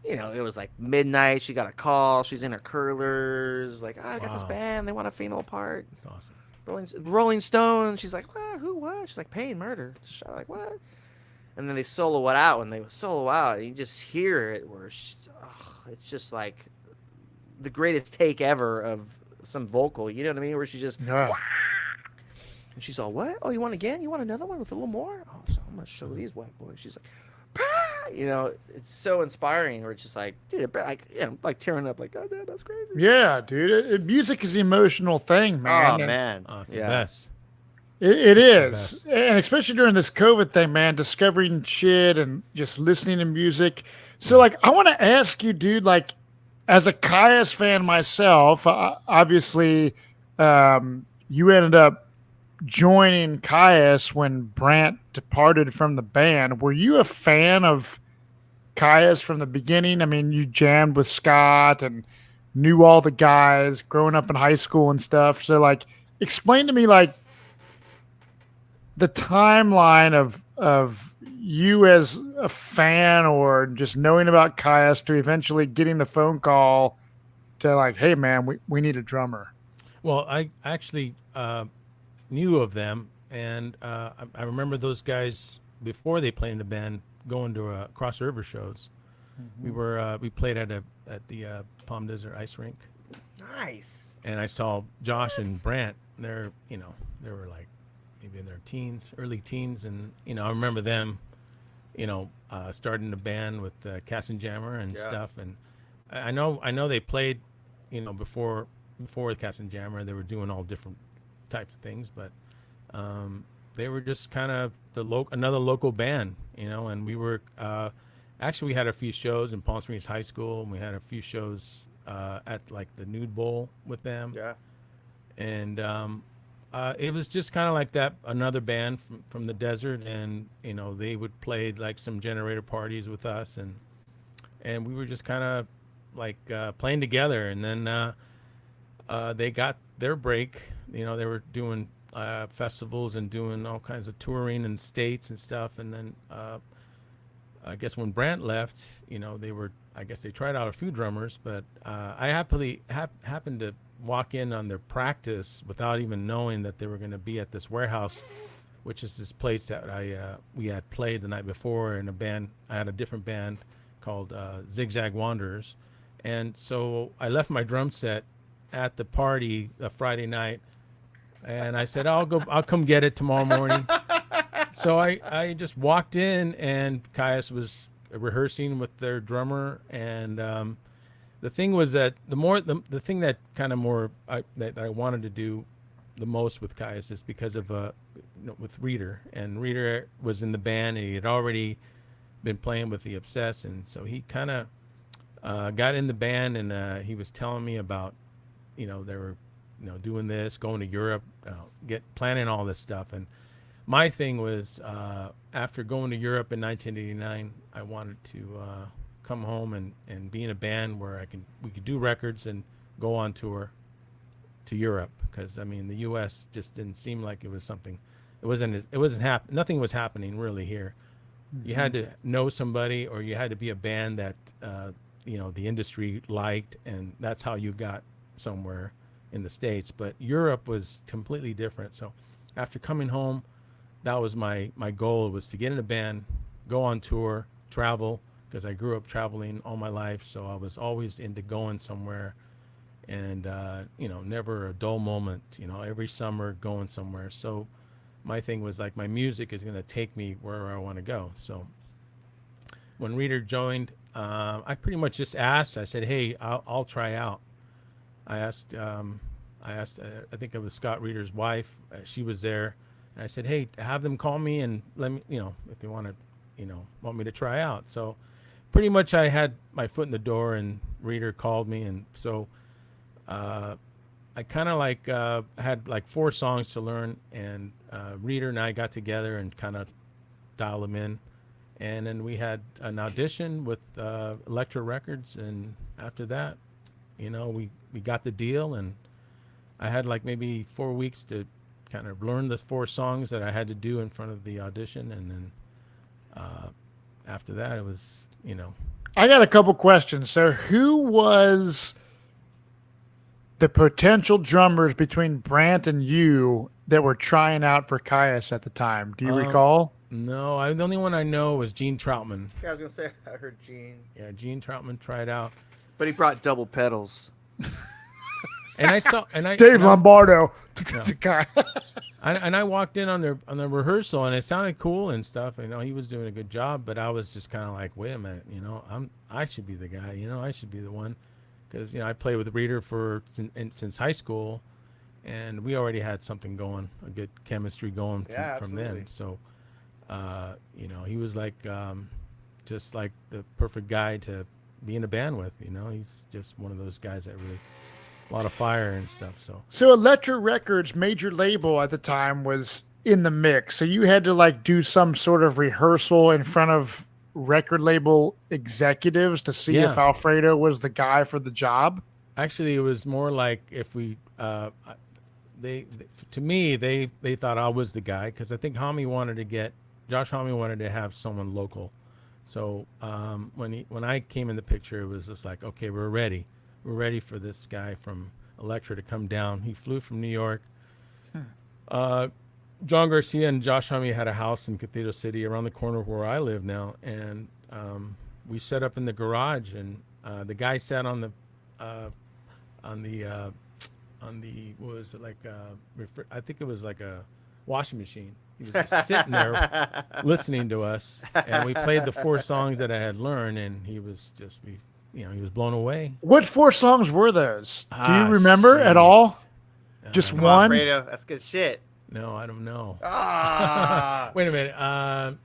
it was like midnight. She got a call. She's in her curlers. Like, I got this band. They want a female part. That's awesome. Rolling Stones. She's like, what? Who? What? She's like, Pain, Murder. Shot. Like, what? And then they solo it out. And they solo out, and you just hear it where it's just like the greatest take ever of some vocal. You know what I mean? Where she's just, and she's all, what? Oh, you want again? You want another one with a little more? Oh, so I'm gonna show these white boys. She's like, it's so inspiring. Where it's just like, dude, like tearing up, like, oh, damn, that's crazy. Yeah, dude. Music is an emotional thing, man. Oh, man. It's the best. It is. And especially during this COVID thing, man, discovering shit and just listening to music. So, like, I want to ask you, dude, like, as a Kyuss fan myself, obviously, you ended up joining Kyuss when Brant departed from the band. Were you a fan of Kyuss from the beginning? I mean, you jammed with Scott and knew all the guys growing up in high school and stuff. So, like, explain to me, like, the timeline of you as a fan or just knowing about Kyuss to eventually getting the phone call to like, hey man, we need a drummer. Well, I actually knew of them, and I remember those guys before they played in the band going to Cross River shows. Mm-hmm. We played at the Palm Desert Ice Rink. Nice. And I saw Josh and Brant. They were like maybe in their early teens, and I remember them, starting the band with Cass and Jammer and stuff. And I know they played, before Cass and Jammer, they were doing all different types of things, but they were just kind of another local band, and we were actually we had a few shows in Palm Springs High School, and we had a few shows at like the Nude Bowl with them. Yeah. And it was just kind of like that, another band from the desert, and they would play like some generator parties with us, and we were just kind of like playing together. And then they got their break. They were doing festivals and doing all kinds of touring in states and stuff. And then I guess when Brant left, they tried out a few drummers, but I happened to walk in on their practice without even knowing that they were going to be at this warehouse, which is this place that we had played the night before in a band. I had a different band called Zigzag Wanderers, and so I left my drum set at the party the Friday night, and I said I'll come get it tomorrow morning. So I just walked in, and Kyuss was rehearsing with their drummer, and the thing was that the thing that kind of more that I wanted to do the most with Kyuss is because of with Reader, and Reader was in the band, and he had already been playing with the Obsess, and so he kind of got in the band, and he was telling me about they were doing this, going to Europe, planning all this stuff. And my thing was after going to Europe in 1989, I wanted to come home and be in a band where we could do records and go on tour to Europe, because I mean the U.S. just didn't seem like it was something. Nothing was happening really here. Mm-hmm. You had to know somebody, or you had to be a band that the industry liked, and that's how you got somewhere in the States. But Europe was completely different. So after coming home, that was my goal, was to get in a band, go on tour, travel, because I grew up traveling all my life, so I was always into going somewhere and never a dull moment. Every summer going somewhere. So my thing was like my music is going to take me wherever I want to go. So when Reader joined, I pretty much just asked. I said, "Hey, I'll try out." I asked. I think it was Scott Reader's wife. She was there, and I said, "Hey, have them call me and let me, if they want me to try out." So pretty much I had my foot in the door, and Reader called me, and so I kind of had like 4 songs to learn, and Reader and I got together and kind of dialed them in. And then we had an audition with Elektra Records, and after that, we got the deal, and I had like maybe 4 weeks to kind of learn the 4 songs that I had to do in front of the audition, and then after that, it was, I got a couple questions. So who was the potential drummers between Brant and you that were trying out for Kyuss at the time? Do you recall? No, the only one I know was Gene Troutman. Yeah, I was gonna say I heard Gene, Yeah, Gene Troutman tried out, but he brought double pedals. and Dave Lombardo. I walked in on the rehearsal, and it sounded cool and stuff. He was doing a good job, but I was just kind of like, wait a minute, I should be the guy. I should be the one, because I played with Reader since high school, and we already had something going, a good chemistry going from then. So. He was like just like the perfect guy to be in a band with. He's just one of those guys that really a lot of fire and stuff. So Elektra Records, major label at the time, was in the mix. So you had to like do some sort of rehearsal in front of record label executives to see if Alfredo was the guy for the job. Actually, it was more like if we they thought I was the guy, because I think Josh Homme wanted to have someone local. So when I came in the picture, it was just like, okay, we're ready for this guy from Elektra to come down. He flew from New York. John Garcia and Josh Homme had a house in Cathedral City around the corner where I live now, and we set up in the garage, and the guy sat on the what was it, like I think it was like a washing machine. He was just sitting there listening to us, and we played the 4 songs that I had learned, and he was just he was blown away. What 4 songs were those? Do you remember at all? Just Come one? on, Fredo. That's good shit. No, I don't know. Wait a minute.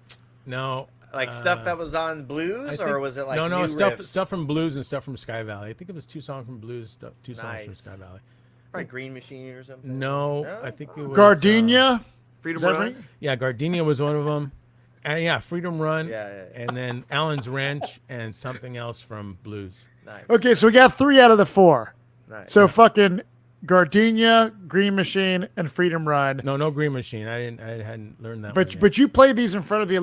No. Like stuff that was on blues, or was it like no new stuff from blues and stuff from Sky Valley? I think it was 2 songs from blues, 2 songs from Sky Valley. Probably Green Machine or something. No? I think it was Gardenia. Freedom Run. Right? Yeah, Gardenia was one of them. And Freedom Run. Yeah. And then Allen's Wrench and something else from blues. Nice. Okay, so we got 3 out of the 4. Nice. So fucking Gardenia, Green Machine, and Freedom Run. No Green Machine. I hadn't learned that. But you played these in front of the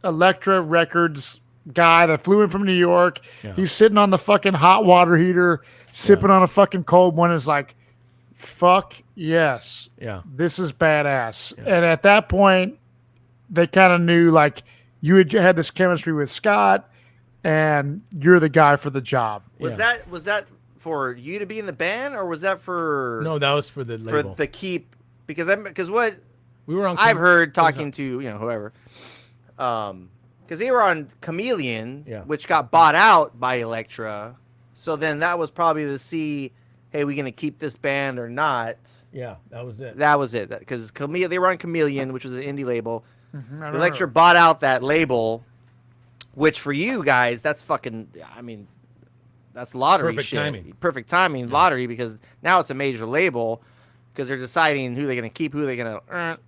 Elektra Records guy that flew in from New York. Yeah. He's sitting on the fucking hot water heater, sipping on a fucking cold one. Is like, fuck yes. Yeah. This is badass. Yeah. And at that point, they kind of knew like you had this chemistry with Scott, and you're the guy for the job. Was that for you to be in the band, or was that for? No, that was for the label. For the keep, because what we were on. I've heard talking to whoever, because they were on Chameleon, which got bought out by Elektra. So then that was probably to see, hey, we gonna keep this band or not? Yeah, that was it. That was it. Because they were on Chameleon, which was an indie label. Mm-hmm, Elektra bought out that label, which for you guys, that's fucking. I mean, that's lottery Perfect shit. timing. Perfect timing, lottery, because now it's a major label, because they're deciding who they're gonna keep, who they're gonna.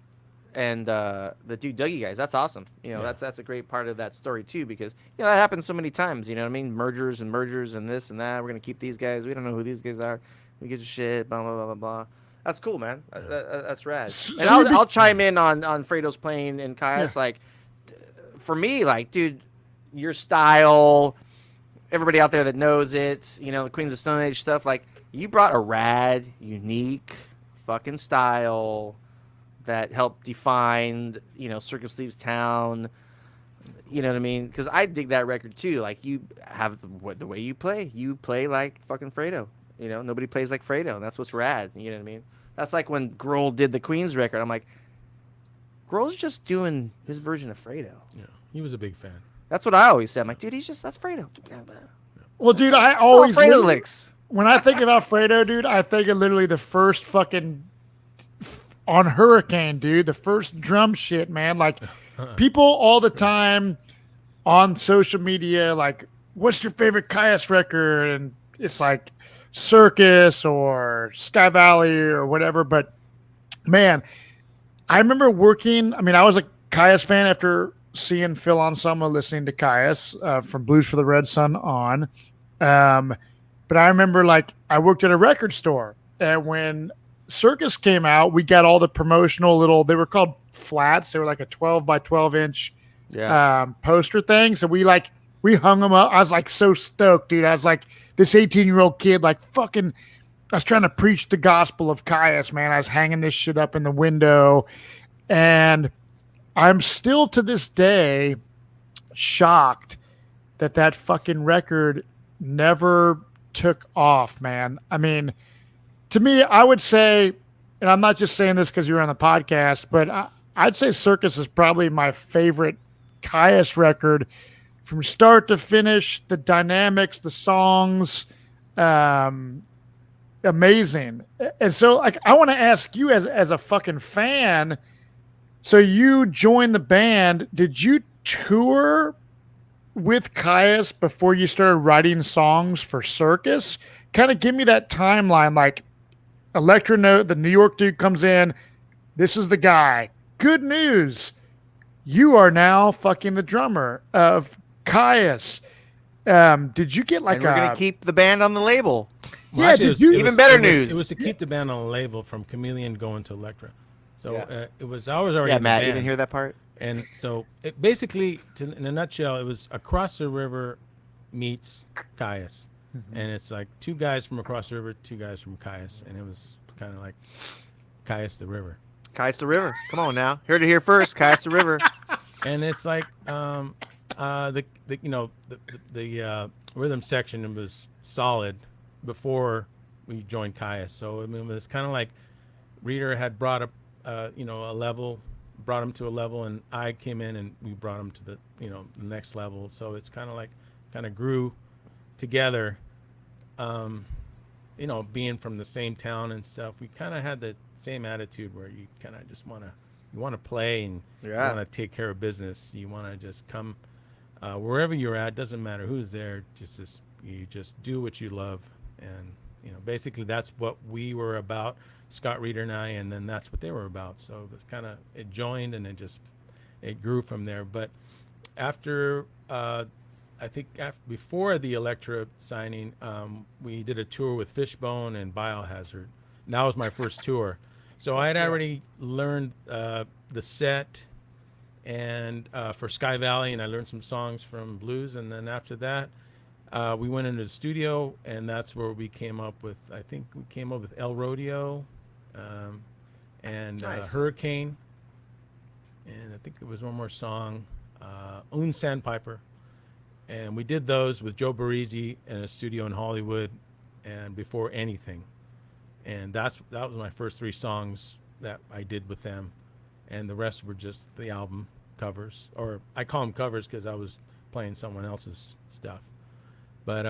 And the dude Dougie guys, that's awesome. That's a great part of that story too, because that happens so many times. You know what I mean? Mergers and this and that. We're gonna keep these guys. We don't know who these guys are. We get your shit. Blah blah blah blah blah. That's cool, man. That's rad. And I'll chime in on Fredo's playing and Kyuss. Like, for me, like, dude, your style. Everybody out there that knows it, the Queens of Stone Age stuff. Like, you brought a rad, unique, fucking style that helped define, Circle Sleeves Town. You know what I mean? Because I dig that record too. Like, you have the way you play. You play like fucking Fredo. You know, nobody plays like Fredo, and that's what's rad. You know what I mean? That's like when Grohl did the Queen's record. I'm like, Grohl's just doing his version of Fredo. Yeah, he was a big fan. That's what I always say. I'm like, dude, that's Fredo. Well, dude, I All always Fredo licks. when I think about Fredo, dude, I think of literally the first fucking on Hurricane, dude, the first drum shit, man. Like people all the time on social media, like, what's your favorite Kyuss record? And it's like Circus or Sky Valley or whatever. But man, I remember working. I mean, I was a Kyuss fan after seeing Phil Anselmo listening to Kyuss from Blues for the Red Sun on. But I remember, like, I worked at a record store, and when Circus came out, we got all the promotional little, they were called flats. They were like a 12 by 12 inch poster thing. So we hung them up. I was like so stoked, dude. I was like this 18-year-old kid, like fucking, I was trying to preach the gospel of Kyuss, man. I was hanging this shit up in the window, and I'm still to this day shocked that fucking record never took off, man. I mean, to me, I would say, and I'm not just saying this because you're on the podcast, but I'd say Circus is probably my favorite Kyuss record from start to finish. The dynamics, the songs, amazing. And so, like, I want to ask you as a fucking fan. So you joined the band. Did you tour with Kyuss before you started writing songs for Circus? Kind of give me that timeline. Like, Electro Note, the New York dude comes in. This is the guy. Good news. You are now fucking the drummer of Kyuss. Did you get like and we're going to keep the band on the label. Yeah, Well, actually, Even better news. It was to keep the band on the label from Chameleon going to Elektra. So it was, I was already in the Matt, band. you didn't hear that part? And so it basically, in a nutshell, it was Across the River meets Kyuss. Mm-hmm. And it's like two guys from Across the River, two guys from Kyuss. And it was kind of like Kyuss the River. Kyuss the River. Come on now. Heard it here first. Kyuss the River. And it's like the rhythm section was solid before we joined Kyuss. So I mean, it was kind of like Reader had brought up a level, brought him to a level, and I came in and we brought him to the the next level. So it's kind of grew together. Being from the same town and stuff, we kind of had the same attitude where you kind of just want to play and you want to take care of business. You want to just come wherever you're at. Doesn't matter who's there. You just do what you love, and basically that's what we were about. Scott Reeder and I, and then that's what they were about. So it joined and it grew from there. But after before the Elektra signing, we did a tour with Fishbone and Biohazard. And that was my first tour. So I had already learned the set and for Sky Valley, and I learned some songs from Blues. And then after that, we went into the studio, and that's where we came up with El Rodeo and Nice. Hurricane. And I think there was one more song, Un Sandpiper. And we did those with Joe Barisi in a studio in Hollywood, and before anything. And that was my first three songs that I did with them, and the rest were just the album covers, or I call them covers because I was playing someone else's stuff. But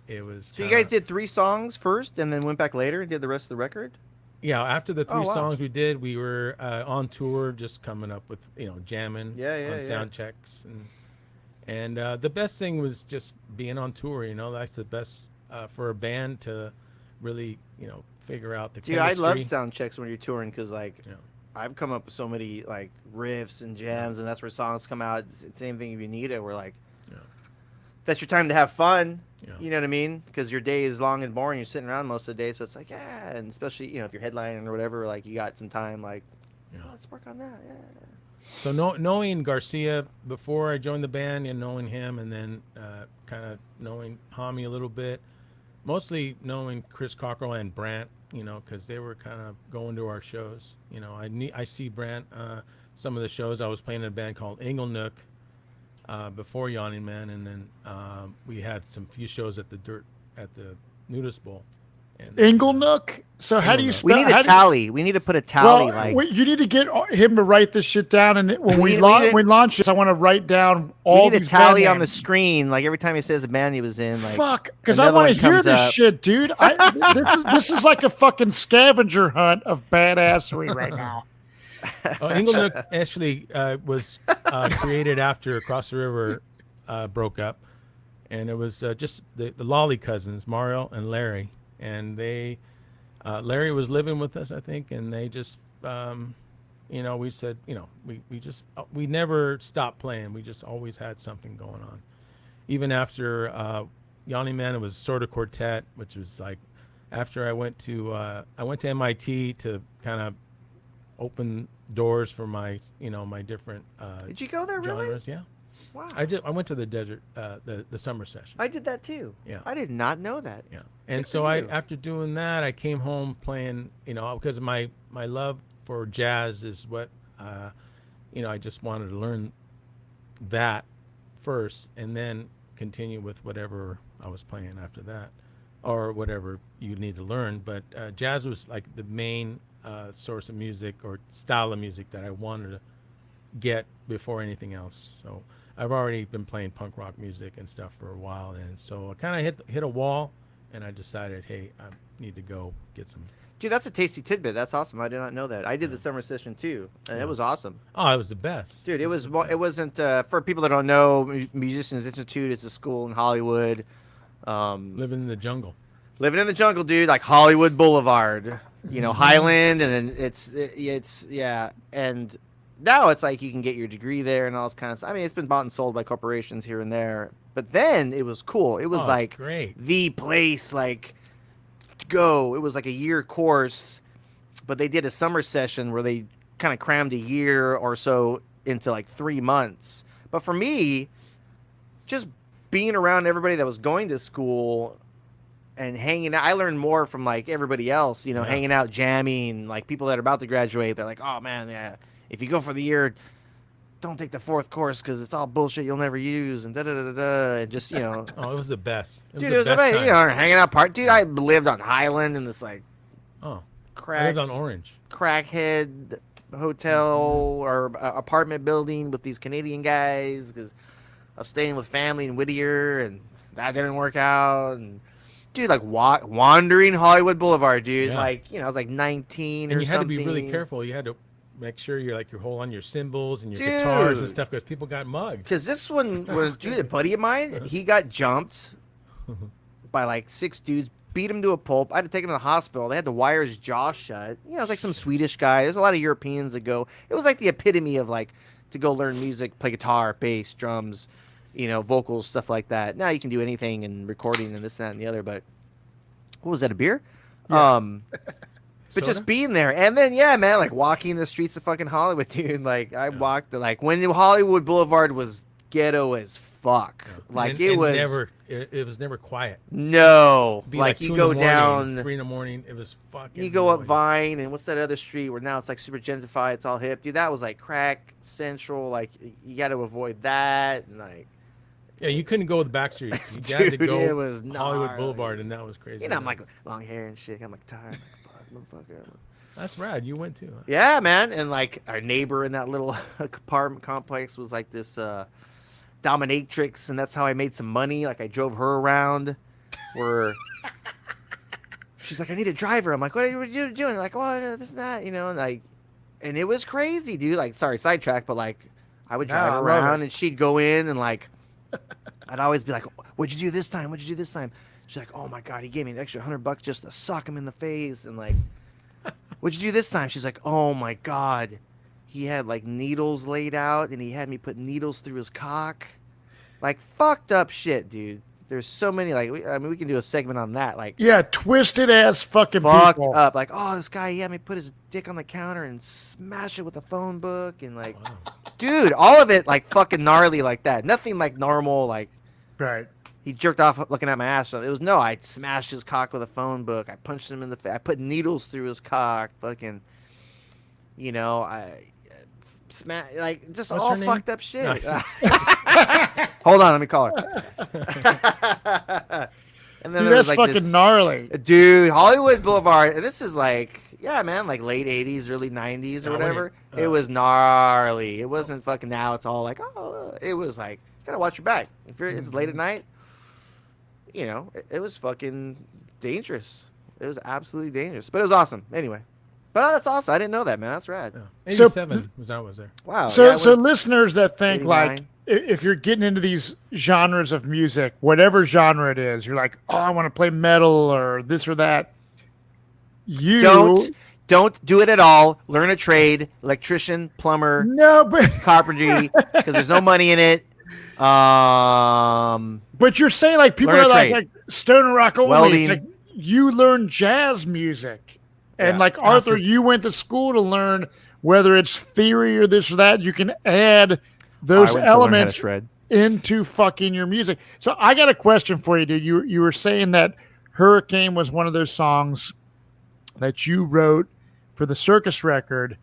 it was. So you guys did 3 songs first, and then went back later and did the rest of the record? Yeah, after the 3 wow. songs we did, we were on tour, just coming up with jamming on sound checks, and the best thing was just being on tour. That's the best for a band to really figure out the Dude, chemistry. I love sound checks when you're touring because I've come up with so many like riffs and jams, and that's where songs come out. It's the same thing if you need it. We're like, that's your time to have fun. Yeah. You know what I mean? Because your day is long and boring. You're sitting around most of the day, so it's like, and especially if you're headlining or whatever, like you got some time, like, let's work on that. Yeah. So knowing Garcia before I joined the band, and knowing him, and then kind of knowing Hami a little bit, mostly knowing Chris Cockrell and Brant, because they were kind of going to our shows. I see Brant some of the shows. I was playing in a band called Inglenook before Yawning Man, and then we had some few shows at the Nudist Bowl, And, Inglenook. So how do you Inglenook. spell? We need a tally. We need to put a tally. You need to get him to write this shit down, and when we launch this, I want to write down all we need these a tally band on the names. screen, like every time he says a band he was in. Like, Fuck, because I another want to one hear comes this up. shit, dude. This is like a fucking scavenger hunt of badassery right now. Inglenook actually was created after Across the River broke up, and it was just the Lolly cousins, Mario and Larry, and they Larry was living with us, I think, and they just we said, we never stopped playing. We just always had something going on. Even after Yawning Man, it was sort of quartet, which was like after I went to MIT to kind of open doors for my my different Did you go there really? genres. Yeah. Wow. I went to the desert the summer session. I did that too. Yeah. I did not know that. Yeah. And Good so for you. after doing that, I came home playing, because of my love for jazz is what, I just wanted to learn that first and then continue with whatever I was playing after that or whatever you need to learn. But jazz was like the main source of music or style of music that I wanted to get before anything else. So I've already been playing punk rock music and stuff for a while, and so I kind of hit a wall, and I decided, hey, I need to go get some. Dude, that's a tasty tidbit. That's awesome. I did not know that. I did the summer session too, and it was awesome. Oh, it was the best. Dude, it wasn't for people that don't know. Musicians Institute is a school in Hollywood. Living in the jungle. Living in the jungle, dude, like Hollywood Boulevard, Highland, and then it's yeah, and now it's like you can get your degree there and all this kind of stuff. I mean, it's been bought and sold by corporations here and there, but then it was cool. It was like great. The place, like, to go. It was like a year course, but they did a summer session where they kind of crammed a year or so into like 3 months. But for me, just being around everybody that was going to school and hanging out, I learned more from like everybody else, hanging out, jamming, like people that are about to graduate. They're like, oh man, yeah, if you go for the year, don't take the fourth course because it's all bullshit you'll never use and and just Oh, it was the best. Dude, it was amazing. Hanging out part. Dude, I lived on Highland in this like I crack lived on Orange. crackhead hotel or apartment building with these Canadian guys because I was staying with family in Whittier and that didn't work out. And dude, like wandering Hollywood Boulevard, dude. Yeah. Like, I was like 19 And or you had something. to be really careful. You had to make sure you're holding on your cymbals and your guitars and Dude. stuff because people got mugged. Because this one was, dude, a buddy of mine, he got jumped by like 6 dudes, beat him to a pulp. I had to take him to the hospital. They had to wire his jaw shut. It was like some Swedish guy. There's a lot of Europeans that go. It was like the epitome of like to go learn music, play guitar, bass, drums, vocals, stuff like that. Now you can do anything and recording and this, that, and the other. But what was that, a beer? Yeah. But Soda? just being there, and then yeah, man, like walking the streets of fucking Hollywood, dude. Like I walked, like when Hollywood Boulevard was ghetto as fuck. Like And it was never quiet. no, Be like 2 you in go the morning, down, 3 in the morning. It was fucking. you go up noise. Vine, and what's that other street where now it's like super gentrified, it's all hip, dude. That was like crack central. Like you got to avoid that, and like Yeah, you couldn't go the back streets. You had to Dude, go it was Hollywood gnarly. Boulevard, and that was crazy. I'm like long hair and shit. I'm like tired, motherfucker. that's rad. You went too. Huh? Yeah, man. And like our neighbor in that little apartment complex was like this dominatrix, and that's how I made some money. Like I drove her around. Where she's like, I need a driver. I'm like, what are you doing? Like, oh, this and that, and like, and it was crazy, dude. Like, sorry, sidetrack, but like, I would drive I her love around, it. and she'd go in, and like, I'd always be like, what'd you do this time? What'd you do this time? She's like, oh my god, he gave me an extra $100 just to sock him in the face, and like. What'd you do this time? She's like, oh my god. He had like needles laid out and he had me put needles through his cock. Like fucked up shit, dude. There's so many like we can do a segment on that. Like Yeah, twisted ass fucking fucked people. up. Like, oh, this guy, he had me put his dick on the counter and smash it with a phone book and like dude, all of it like fucking gnarly like that. Nothing like normal like Right. he jerked off looking at my ass. It was I smashed his cock with a phone book. I punched him in the face. I put needles through his cock. Fucking, I smash like just What's all her name? fucked up shit. Nice. Hold on, let me call her. And then Dude, there was that's like fucking this, gnarly. dude, Hollywood Boulevard, and this is like, yeah, man, like late '80s, early '90s or whatever. It was gnarly. It wasn't fucking now. It's all like, oh, it was like, you gotta watch your back. If it's late at night, you know, it was fucking dangerous. It was absolutely dangerous, but it was awesome. Anyway, but that's awesome. I didn't know that, man. That's rad. Yeah. So- 87 was I was there. Wow. So, yeah, so when it's listeners that think like 89. if you're getting into these genres of music, whatever genre it is, you're like, oh, I want to play metal or this or that. Don't do it at all. Learn a trade, electrician, plumber, No, but carpentry, because there's no money in it. but you're saying like people Learn a are like, trade. stoner rock only. It's Welding. like you learn jazz music, and Yeah. like Arthur, you went to school to learn whether it's theory or this or that. You can add those elements shred. into fucking your music. So I got a question for you, dude. You were saying that Hurricane was one of those songs that you wrote for the Circus record.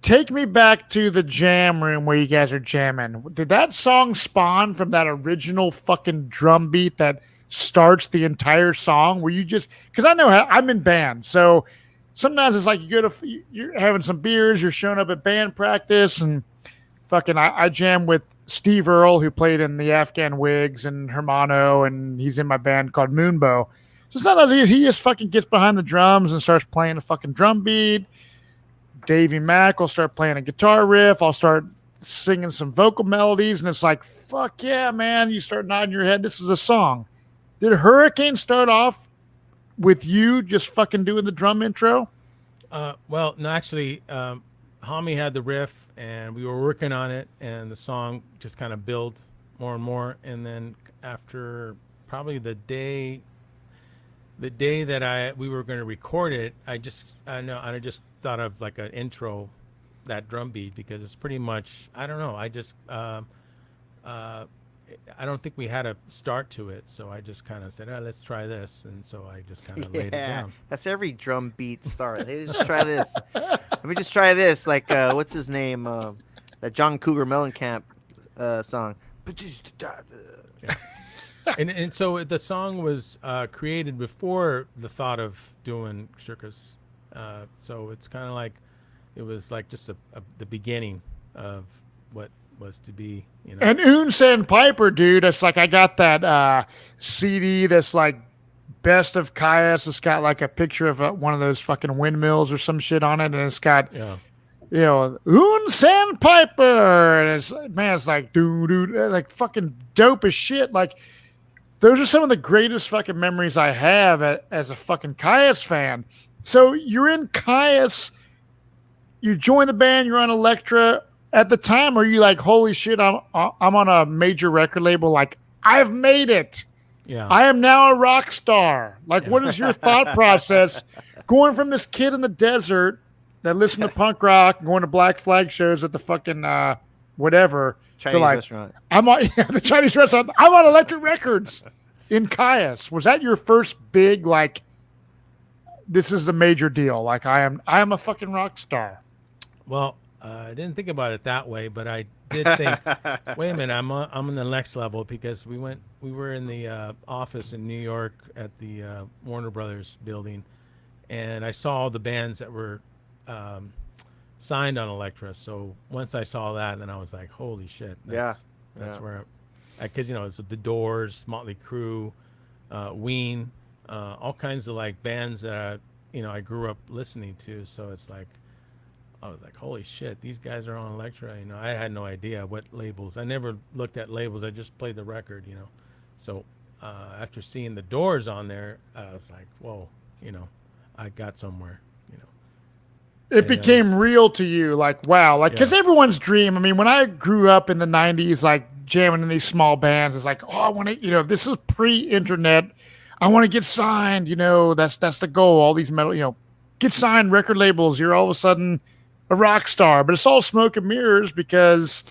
Take me back to the jam room where you guys are jamming. Did that song spawn from that original fucking drum beat that starts the entire song? Were you just, because I know I'm in band, so sometimes it's like you're having some beers, you're showing up at band practice, and fucking I jam with Steve Earle, who played in the Afghan Wigs and Hermano, and he's in my band called Moonbow. So sometimes he just fucking gets behind the drums and starts playing a fucking drum beat. Davey Mack will start playing a guitar riff. I'll start singing some vocal melodies, and it's like, fuck yeah, man. You start nodding your head. This is a song. Did Hurricane start off with you just fucking doing the drum intro? Well, no, actually, Hami had the riff, and we were working on it, and the song just kind of built more and more. And then after probably the day that we were going to record it, I just thought of like an intro, that drum beat, because it's pretty much, I don't know, I don't think we had a start to it, so I just kind of said, let's try this, and so I just kind of laid it down. That's every drum beat start. Hey, just try this. Let me just try this. Like, what's his name? That John Cougar Mellencamp song. Yeah. And so the song was created before the thought of doing circus. So it's kind of like, it was like just the beginning of what was to be, you know. And Oon Sandpiper, dude, it's like I got that CD that's like Best of Kyuss. It's got like a picture of one of those fucking windmills or some shit on it, and it's got, you know, Oon Sandpiper, and it's, man, it's like dude, like fucking dope as shit. Like, those are some of the greatest fucking memories I have as a fucking Kyuss fan. So you're in Kyuss, you join the band, you're on Elektra. At the time, are you like, holy shit, I'm on a major record label, like, I've made it. Yeah. I am now a rock star. Like, what is your thought process going from this kid in the desert that listened to punk rock, going to Black Flag shows at the fucking whatever, Chinese to like, restaurant. I'm on the Chinese restaurant. I'm on Electric Records in Kyuss. Was that your first big, like, this is a major deal? Like, I am a fucking rock star. Well, I didn't think about it that way, but I did think, wait a minute, I'm on the next level, because we were in the office in New York at the Warner Brothers building, and I saw all the bands that were signed on Elektra. So once I saw that, then I was like, holy shit, that's where, because you know, it's the Doors, Motley Crue, Ween, all kinds of like bands that I grew up listening to. So it's like, I was like, holy shit, these guys are on Elektra. You know, I had no idea what labels. I never looked at labels. I just played the record, you know. So after seeing the Doors on there, I was like, whoa, you know, I got somewhere, you know. It became real to you, like, wow. Like, because everyone's dream, I mean, when I grew up in the 90s, like, jamming in these small bands, it's like, oh, I want to, you know, this is pre-internet. I want to get signed, you know, that's the goal. All these metal, you know, get signed, record labels. You're all of a sudden a rock star, but it's all smoke and mirrors, because,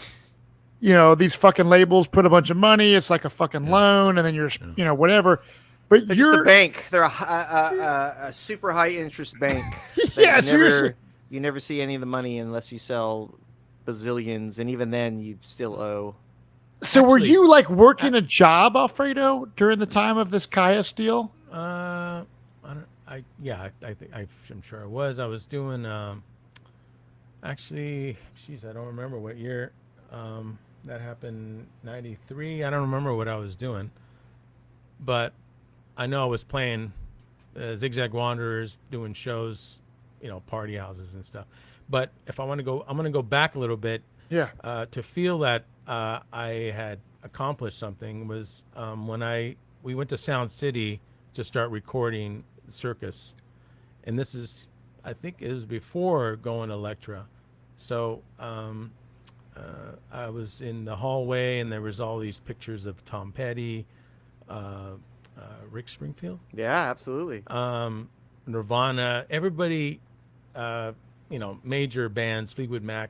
you know, these fucking labels put a bunch of money. It's like a fucking loan, and then you're, you know, whatever. But They're you're just a bank. They're a super high interest bank. Yeah, seriously. You never see any of the money unless you sell bazillions, and even then, you still owe. So were Actually, you like working a job, Alfredo, during the time of this Kyuss deal? I don't. Yeah. I think I'm sure I was. I was doing. Actually, geez, I don't remember what year. That happened. 93. I don't remember what I was doing, but I know I was playing Zigzag Wanderers, doing shows, party houses and stuff. But if I want to go, I'm going to go back a little bit. Yeah. To feel that I had accomplished something was when we went to Sound City to start recording Circus, and this is, I think it was before going to Elektra. So I was in the hallway, and there was all these pictures of Tom Petty, Rick Springfield, Yeah, absolutely. Nirvana, everybody, major bands, Fleetwood Mac.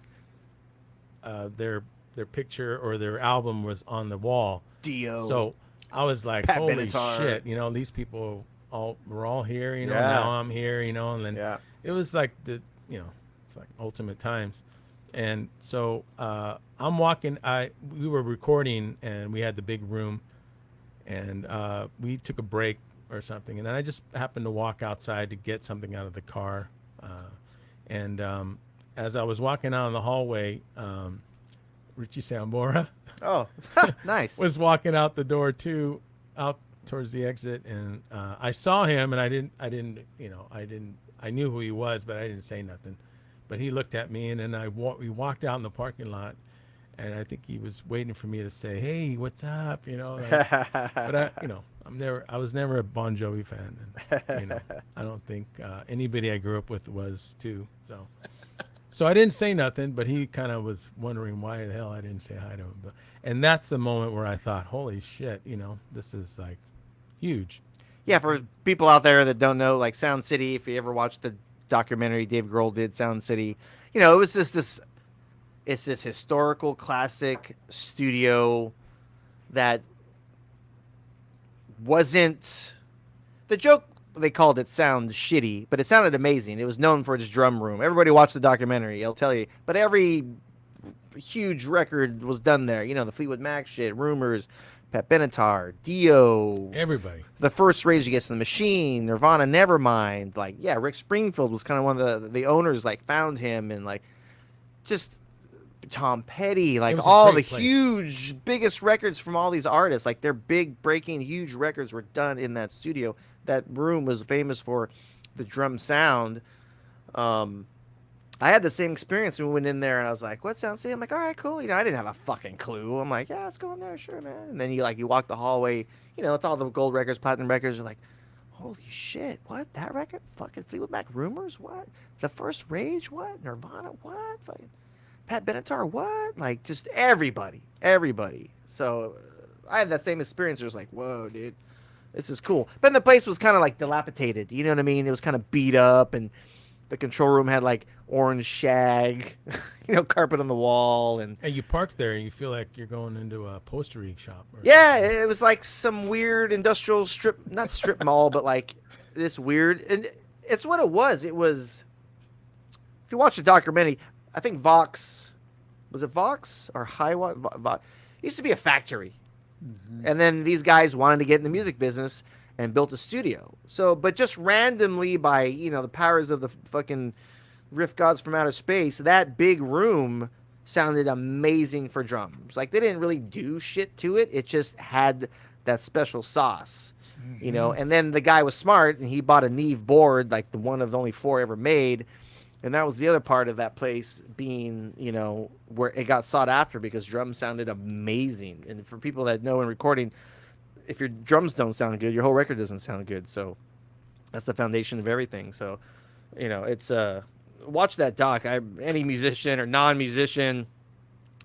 Their picture or their album was on the wall. Dio. So I was like, Pat holy Benatar. shit, these people were all here, Yeah. now I'm here, and then Yeah. it was like it's like ultimate times. And so I'm walking, we were recording, and we had the big room, and we took a break or something, and then I just happened to walk outside to get something out of the car, and as I was walking out in the hallway, Richie Sambora Oh, nice. was walking out the door too, out towards the exit, and I saw him, and I knew who he was, but I didn't say nothing. But he looked at me, and then we walked out in the parking lot, and I think he was waiting for me to say, "Hey, what's up?" But I was never a Bon Jovi fan, and I don't think anybody I grew up with was too. So I didn't say nothing, but he kind of was wondering why the hell I didn't say hi to him. And that's the moment where I thought, holy shit, this is like huge. Yeah, for people out there that don't know, like Sound City, if you ever watched the documentary Dave Grohl did, Sound City, it was just it's this historical classic studio that wasn't, the joke, they called it sound shitty, but it sounded amazing. It was known for its drum room. Everybody watched the documentary, I'll tell you. But every huge record was done there. The Fleetwood Mac shit, Rumors, Pat Benatar, Dio, Everybody. the first Rage Against the Machine, Nirvana, Nevermind. Like, yeah, Rick Springfield was kind of one of the owners, like, found him, and like, just Tom Petty, like all the place. huge, biggest records from all these artists, like their big breaking, huge records were done in that studio. That room was famous for the drum sound. I had the same experience when we went in there, and I was like, "What Sound City?" I'm like, "All right, cool." I didn't have a fucking clue. I'm like, "Yeah, let's go in there, sure, man." And then you walk the hallway, it's all the gold records, platinum records. You're like, "Holy shit, what, that record? Fucking Fleetwood Mac, Rumors, what? The first Rage, what? Nirvana, what? Fucking Pat Benatar, what?" Like, just everybody. So I had that same experience. It was like, "Whoa, dude, this is cool." But then the place was kind of like dilapidated. You know what I mean? It was kind of beat up, and the control room had like orange shag, carpet on the wall, and you park there, and you feel like you're going into a postery shop. yeah, it was like some weird industrial not strip mall, but like this weird, and it's what it was. It was, if you watch the documentary, I think Vox, was it Vox or Highway? It used to be a factory. And then these guys wanted to get in the music business and built a studio. So, but just randomly by, the powers of the fucking riff gods from outer space, that big room sounded amazing for drums. Like, they didn't really do shit to it. It just had that special sauce, and then the guy was smart, and he bought a Neve board, like the one of only 4 ever made. And that was the other part of that place being, where it got sought after because drums sounded amazing. And for people that know in recording, if your drums don't sound good, your whole record doesn't sound good. So that's the foundation of everything. So, it's watch that doc. Any musician or non-musician,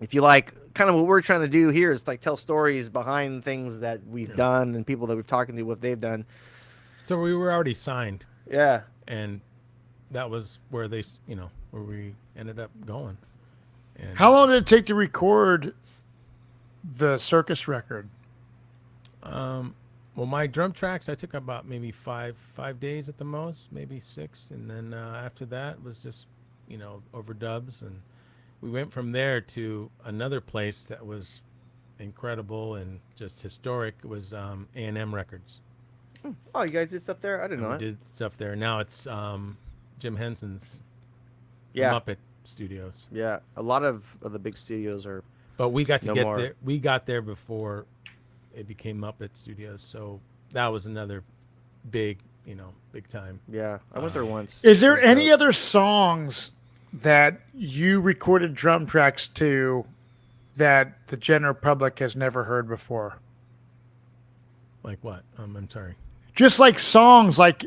if you like, kind of what we're trying to do here is like tell stories behind things that we've done and people that we've talked to, what they've done. So we were already signed. Yeah. And that was where where we ended up going. And How long did it take to record the Circus record? well, my drum tracks, I took about maybe five days at the most, maybe 6. And then after that was just, overdubs. And we went from there to another place that was incredible and just historic was A&M Records. Oh, you guys did stuff there? I didn't know We that. did stuff there. Now it's Jim Henson's Yeah, Muppet Studios. yeah. A lot of the big studios are. But we got to No get more. there. We got there before it became Muppet Studios, so that was another big, big time. Yeah, I went there once. Is there It was any dope. other songs that you recorded drum tracks to that the general public has never heard before? Like what? I'm sorry. Just like songs, like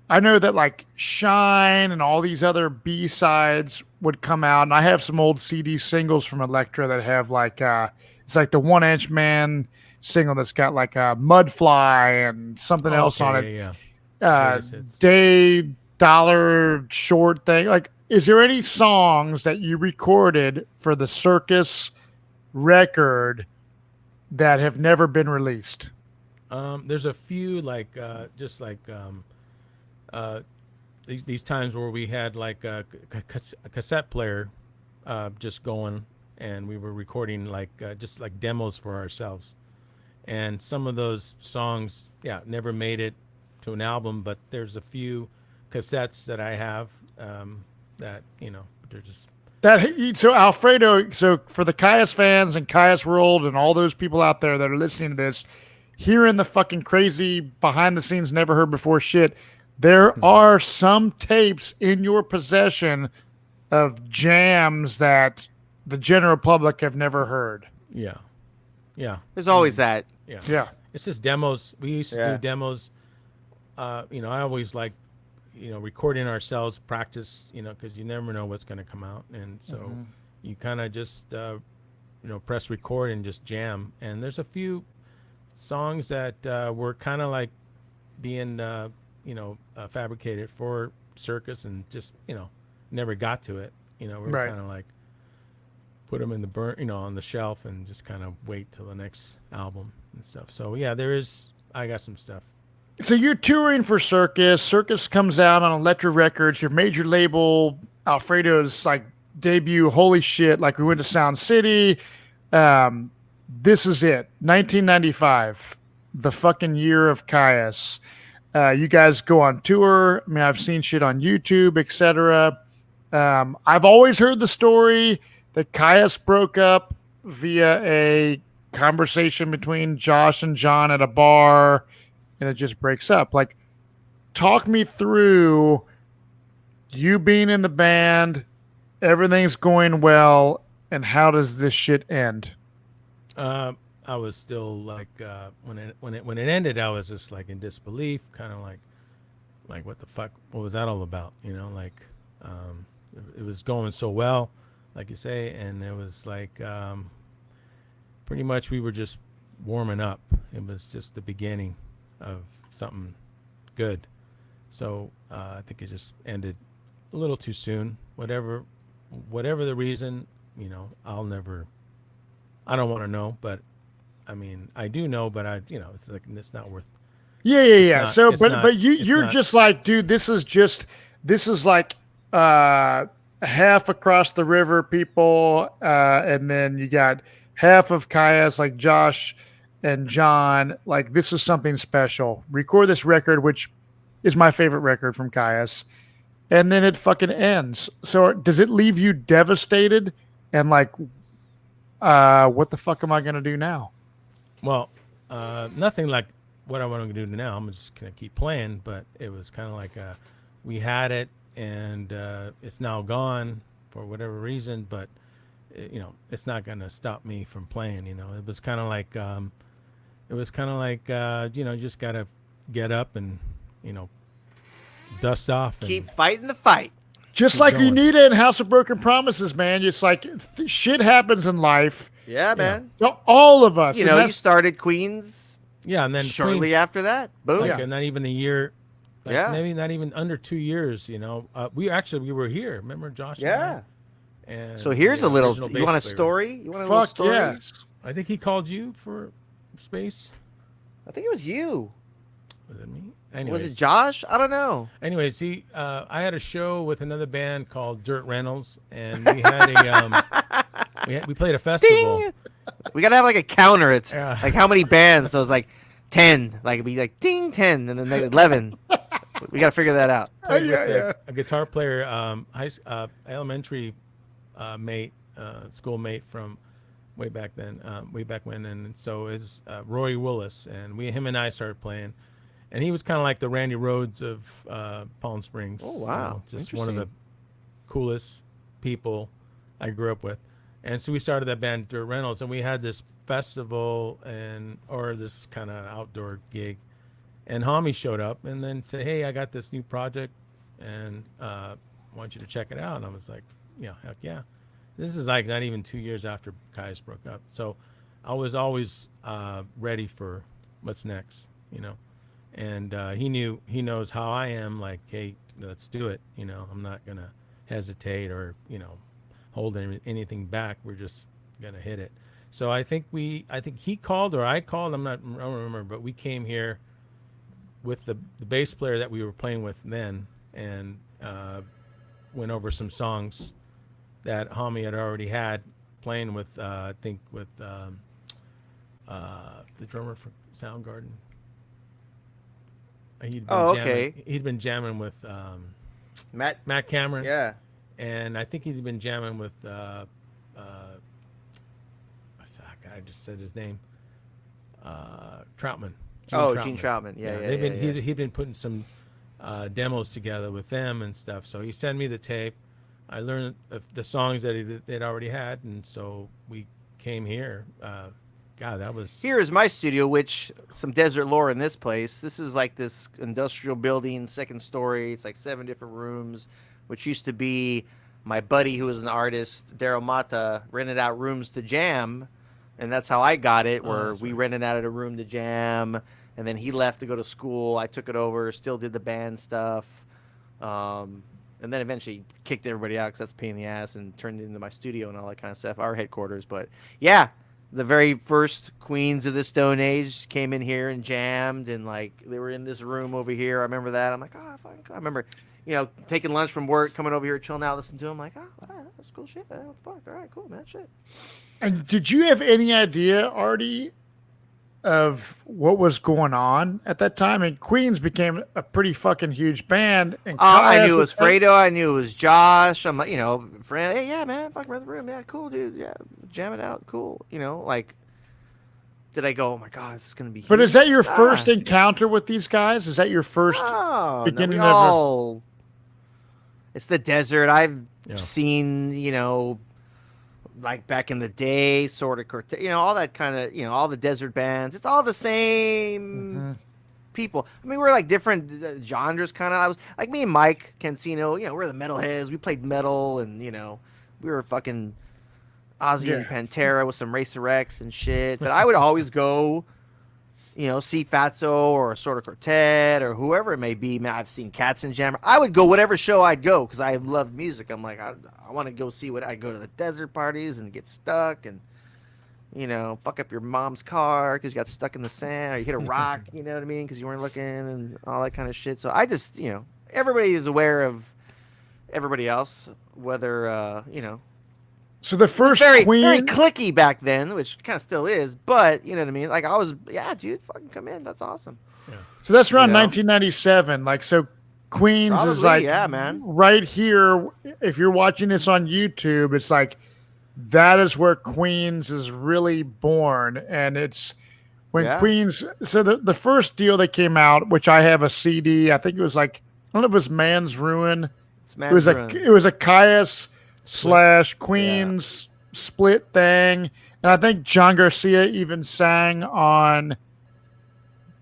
I know that like Shine and all these other B-sides would come out, and I have some old CD singles from Elektra that have like it's like the 1 Inch Man single that's got like a Mudfly and something else on it. Yeah. Greatest hits. Day dollar short thing. Like, is there any songs that you recorded for the Circus record that have never been released? There's a few these times where we had like a cassette player just going, and we were recording just like demos for ourselves. And some of those songs, never made it to an album, but there's a few cassettes that I have that they're just. So Alfredo, so for the Kyuss fans and Kyuss World and all those people out there that are listening to this, hearing the fucking crazy behind the scenes, never heard before shit, there are some tapes in your possession of jams that the general public have never heard. Yeah. There's always that. Yeah. It's just demos. We used to Yeah. do demos. I always like, recording ourselves, practice, because you never know what's going to come out. And so you kind of just, press record and just jam. And there's a few songs that were kind of like being, fabricated for Circus and just, never got to it. We were Right. kind of like put them in the on the shelf and just kind of wait till the next album and stuff. So yeah, I got some stuff. So you're touring for Circus. Circus comes out on Elektra Records, your major label, Alfredo's like debut. Holy shit. Like we went to Sound City. This is it. 1995, the fucking year of Kyuss. You guys go on tour. I mean, I've seen shit on YouTube, etc. I've always heard the story that Kyuss broke up via a conversation between Josh and John at a bar, and it just breaks up. Like, talk me through you being in the band, everything's going well, and how does this shit end? I was still like when it ended, I was just like in disbelief, kind of like what the fuck, what was that all about? It was going so well, like you say, and it was like pretty much we were just warming up. It was just the beginning of something good. So I think it just ended a little too soon. Whatever the reason, I don't want to know, but I mean, I do know, but it's like, it's not worth. Yeah. Not, So, but but you're not, just like, dude, this is like half across the river people, and then you got half of Kyuss, like Josh and John. Like, this is something special. Record this record, which is my favorite record from Kyuss, and then it fucking ends. So, does it leave you devastated and like, what the fuck am I gonna do now? Well, nothing like what I want to do now. I'm just gonna keep playing, but it was kind of like we had it, and it's now gone for whatever reason. But it's not gonna stop me from playing. It was kind of like you just gotta get up and dust off. Keep fighting the fight. Just Keep like going. Unita in House of Broken Promises, man. It's like shit happens in life. Yeah, man. To all of us. You and you started Queens Yeah, and then shortly Queens, after that. Boom. like, Yeah. not even a year. Like, Yeah. maybe not even under 2 years. We were here. Remember Josh? Yeah. And I? And So here's the a little. original You want a bass player. story? You want a little fuck story? yes. I think he called you for space. I think it was you. Was it me? Was Anyways, it Josh? I don't know. Anyways, I had a show with another band called Dirt Reynolds, and we had a we played a festival. Ding! We gotta have like a counter. It's Yeah. like how many bands. So it's like 10. Like it'd be like ding 10, and then like 11. We gotta figure that out. Played with Yeah. a guitar player, elementary mate, schoolmate from way back then, way back when, and so is Roy Willis, and him and I started playing, and he was kind of like the Randy Rhoads of Palm Springs. Oh, wow. Just one of the Interesting. coolest people I grew up with, and so we started that band Dirt Reynolds, and we had this festival or this kind of outdoor gig, and Homie showed up and then said, "Hey, I got this new project, and want you to check it out." And I was like, "Yeah, heck yeah." This is like not even 2 years after Kyuss broke up, so I was always ready for what's next, And he knows how I am. Like, hey, let's do it. I'm not gonna hesitate or hold anything back. We're just gonna hit it. So I think he called or I called. I don't remember, but we came here with the bass player that we were playing with then, and went over some songs that Homie had already had playing with. I think with the drummer for Soundgarden. He'd been okay. He'd been jamming with Matt. Cameron. Yeah. And I think he'd been jamming with I just said his name. Troutman. Gene Troutman. Yeah. They've been he'd been putting some demos together with them and stuff. So he sent me the tape. I learned the songs that they'd already had, and so we came here. God, that was Here is my studio, which some desert lore in this place. This is like this industrial building, second story. It's like 7 different rooms, which used to be my buddy who was an artist, Daryl Mata, rented out rooms to jam. And that's how I got it, where we rented out a room to jam. And then he left to go to school. I took it over, still did the band stuff. And then eventually kicked everybody out because that's a pain in the ass, and turned it into my studio and all that kind of stuff, our headquarters. But yeah, the very first Queens of the Stone Age came in here and jammed, and like they were in this room over here. I remember that. I'm like, I remember, taking lunch from work, coming over here, chilling out, listening to them. Like, all right, that's cool shit. Man. Fuck, all right, cool, man, shit. And did you have any idea, Artie, of what was going on at that time? And Queens became a pretty fucking huge band. And I knew it was Fredo. I knew it was Josh. I'm like, friend. Hey, yeah, man, fucking rent the room. Yeah, cool, dude. Yeah, jam it out. Cool. Like, did I go? Oh my god, this is gonna be. But huge. is that your first encounter with these guys? Is that your first beginning of? It's the desert. I've seen, like back in the day, sort of, all that kind of, all the desert bands. It's all the same people. I mean, we're like different genres, kind of. I was like me and Mike Cancino. We're the metalheads. We played metal, and we were fucking Ozzy and Pantera with some Racer X and shit. But I would always go, see Fatso or Sort of Quartet or whoever it may be. Man, I've seen Cats and Jammer. I would go whatever show I'd go because I love music. I'm like, I want to go see I go to the desert parties and get stuck and, fuck up your mom's car because you got stuck in the sand or you hit a rock, you know what I mean? Because you weren't looking and all that kind of shit. So I just, everybody is aware of everybody else, whether, So the first very Queen, clicky back then, which kind of still is, but you know what I mean? Like I was, yeah, dude, fucking come in. That's awesome. so that's around 1997. Like, so Queens is Probably, like, yeah, man. right here. If you're watching this on YouTube, it's like, that is where Queens is really born. And it's when Queens, so the first deal that came out, which I have a CD, I think it was like, I don't know if it was Man's Ruin. It was a Kyuss / Queens split thing, and I think John Garcia even sang on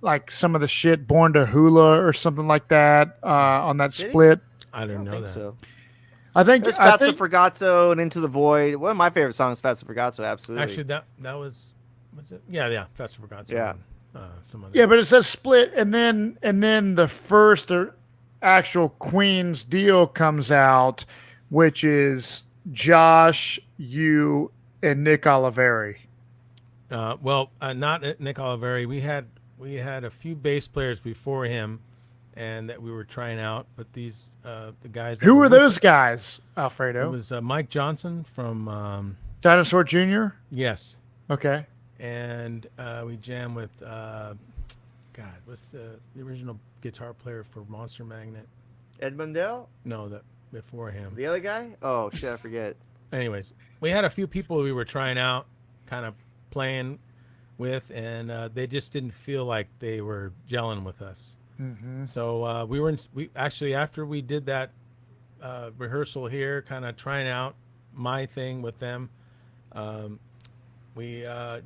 like some of the shit Born to Hula or something like that on that split. I don't know that. So. I think There's Fazza Fragazzo and Into the Void. One of my favorite songs, Fazza Fragazzo, absolutely. Actually, that was it? Yeah, Fazza Fragazzo. Yeah, some other but it says split, and then the first actual Queens deal comes out, which is Josh, you, and Nick Oliveri. Not Nick Oliveri. We had a few bass players before him, and that we were trying out. But these the guys. Who were those guys, Alfredo? It was Mike Johnson from Dinosaur Jr. Yes, Okay. and we jammed with what's the original guitar player for Monster Magnet? Ed Mundell? No, that before him. The other guy? Oh shit, I forget. Anyways, we had a few people we were trying out, kind of playing with, and they just didn't feel like they were gelling with us. Mm-hmm. So we actually, after we did that rehearsal here, kind of trying out my thing with them.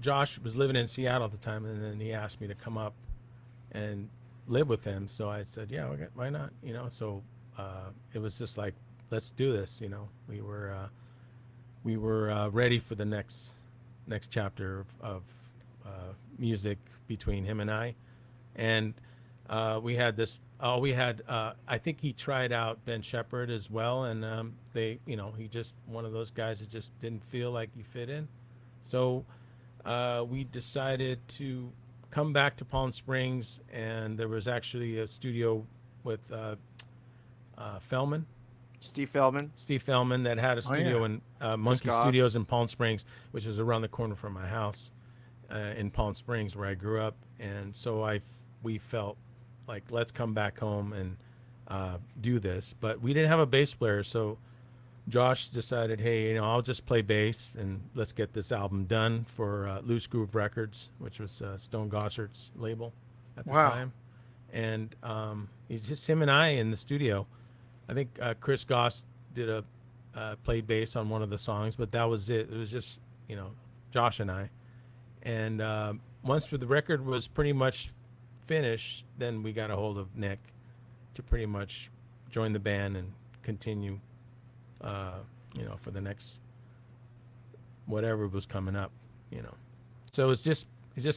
Josh was living in Seattle at the time, and then he asked me to come up and live with him. So I said, yeah, why not? You know, so it was just like, let's do this. You know, we were ready for the next chapter of music between him and I, and we had this. I think he tried out Ben Shepherd as well, and he just one of those guys that just didn't feel like he fit in. So we decided to come back to Palm Springs, and there was actually a studio with Steve Feldman that had a studio in Monkey Studios in Palm Springs, which is around the corner from my house in Palm Springs where I grew up. And so we felt like, let's come back home and do this. But we didn't have a bass player, so Josh decided, hey, I'll just play bass and let's get this album done for Loose Groove Records, which was Stone Gossard's label at the time. And it's just him and I in the studio. I think Chris Goss played bass on one of the songs, but that was it. It was just, Josh and I. And once the record was pretty much finished, then we got a hold of Nick to pretty much join the band and continue, for the next whatever was coming up, So it's just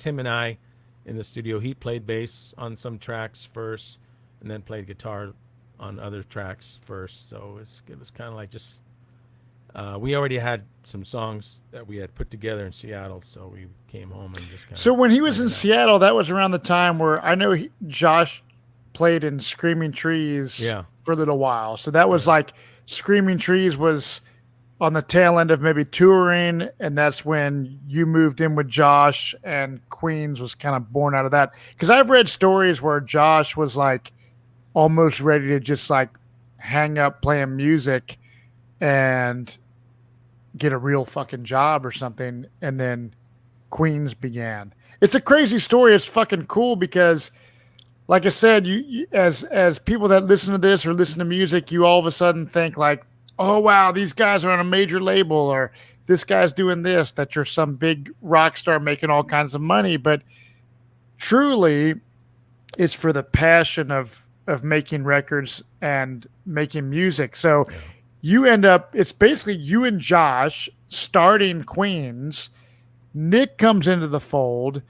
him and I in the studio. He played bass on some tracks first, and then played guitar on other tracks first. So it was kind of like just we already had some songs that we had put together in Seattle, so we came home and just kind of. So when he was in Seattle, that was around the time where I know Josh played in Screaming Trees for a little while. So that was like Screaming Trees was on the tail end of maybe touring, and that's when you moved in with Josh, and Queens was kind of born out of that. Because I've read stories where Josh was like almost ready to just like hang up playing music and get a real fucking job or something, and then Queens began. It's a crazy story. It's fucking cool because, like I said, you as people that listen to this or listen to music, you all of a sudden think like, oh wow, these guys are on a major label, or this guy's doing this, that you're some big rock star making all kinds of money. But truly, it's for the passion of making records and making music. So you end up, it's basically you and Josh starting Queens. Nick comes into the fold.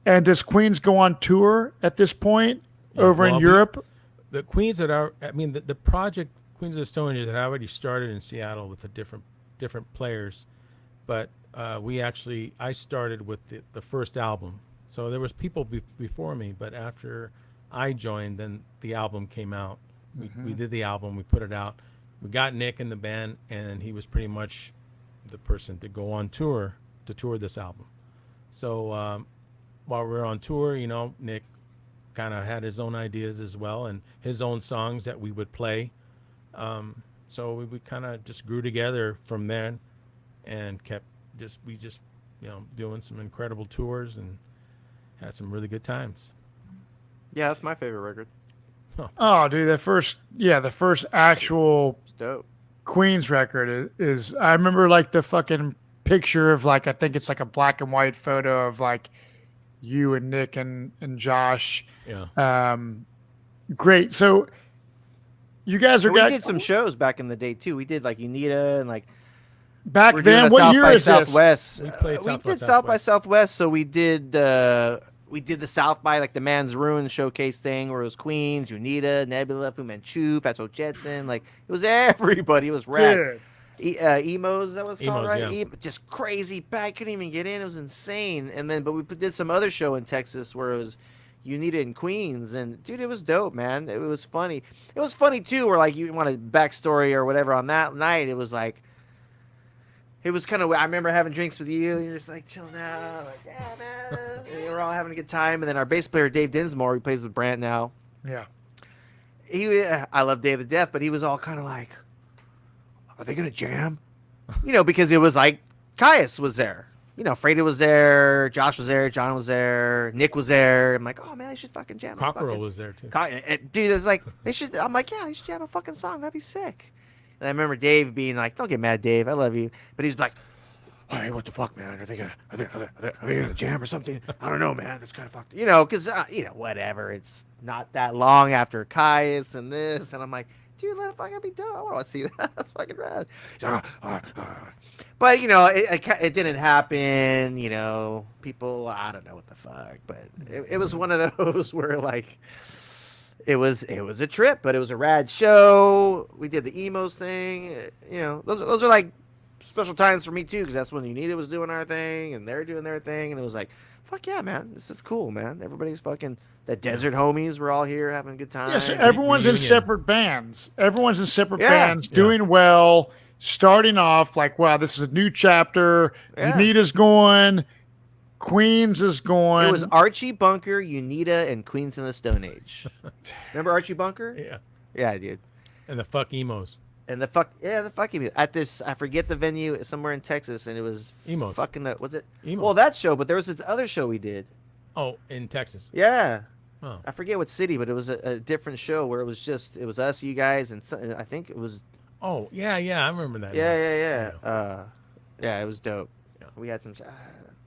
And does Queens go on tour at this point in Europe? The Queens the project Queens of the Stone Age had already started in Seattle with the different players, but I started with the first album. So there was people before me, but after I joined, then the album came out. We did the album, we put it out. We got Nick in the band, and he was pretty much the person to go on tour, to tour this album. So while we were on tour, Nick kind of had his own ideas as well and his own songs that we would play. So we kind of just grew together from there and kept doing some incredible tours and had some really good times. Yeah, that's my favorite record. Huh. Oh, dude, the first actual dope Queens record is I remember like the fucking picture of like, I think it's like a black and white photo of like you and Nick and Josh. Yeah. Great. So you guys we did some shows back in the day too. We did like UNITA and like back then. What year is this? Southwest. We played South by Southwest. So we did the South by like the Man's Ruin showcase thing where it was Queens, UNITA, Nebula, Fu Manchu, Fatso Jetson. Like it was everybody. It was rad. Emos, that was called, right? Yeah. Just crazy packed. Couldn't even get in. It was insane. And then, but we did some other show in Texas where it was UNITA in Queens, and dude, it was dope, man. It was funny. It was funny too, where like you want a backstory or whatever on that night. It was like it was kind of. I remember having drinks with you, and you're just like chilling out, like yeah, man. And we were all having a good time. And then our bass player Dave Dinsmore, who plays with Brant now. Yeah. I love Dave to death, but he was all kind of like, "Are they gonna jam?" Because it was like Kyuss was there. Freda was there, Josh was there, John was there, Nick was there. I'm like, oh man, they should fucking jam. Cockerel was there too. Dude, it's like they should. I'm like, yeah, they should jam a fucking song. That'd be sick. And I remember Dave being like, "Don't get mad, Dave. I love you," but he's like, "All right, what the fuck, man? Are they gonna jam or something? I don't know, man. That's kind of fucked. Because whatever. It's not that long after Kyuss and this, and I'm like, dude, let it fucking be done. I want to see that. That's fucking rad. But it didn't happen. People, I don't know what the fuck, but it was one of those where like. It was a trip, but it was a rad show. We did the emos thing. Those are like special times for me too, because that's when Unita was doing our thing and they're doing their thing, and it was like, fuck yeah, man, this is cool, man. Everybody's fucking the Desert homies. We're all here having a good time. Yeah, so everyone's in separate bands. Everyone's in separate bands, doing well, starting off like, wow, this is a new chapter. Yeah. Unita's going. Queens is going. It was Archie Bunker, Unita, and Queens in the Stone Age. Remember Archie Bunker? Yeah. Yeah, dude. And the fuck emos. And the fucking at this, I forget the venue, somewhere in Texas, and it was emos. Fucking was it? Emos. Well, that show, but there was this other show we did. Oh, in Texas. Yeah. Oh. I forget what city, but it was a different show where it was us, you guys, and I think it was. Oh yeah, I remember that. Yeah. It was dope. Yeah. We had some.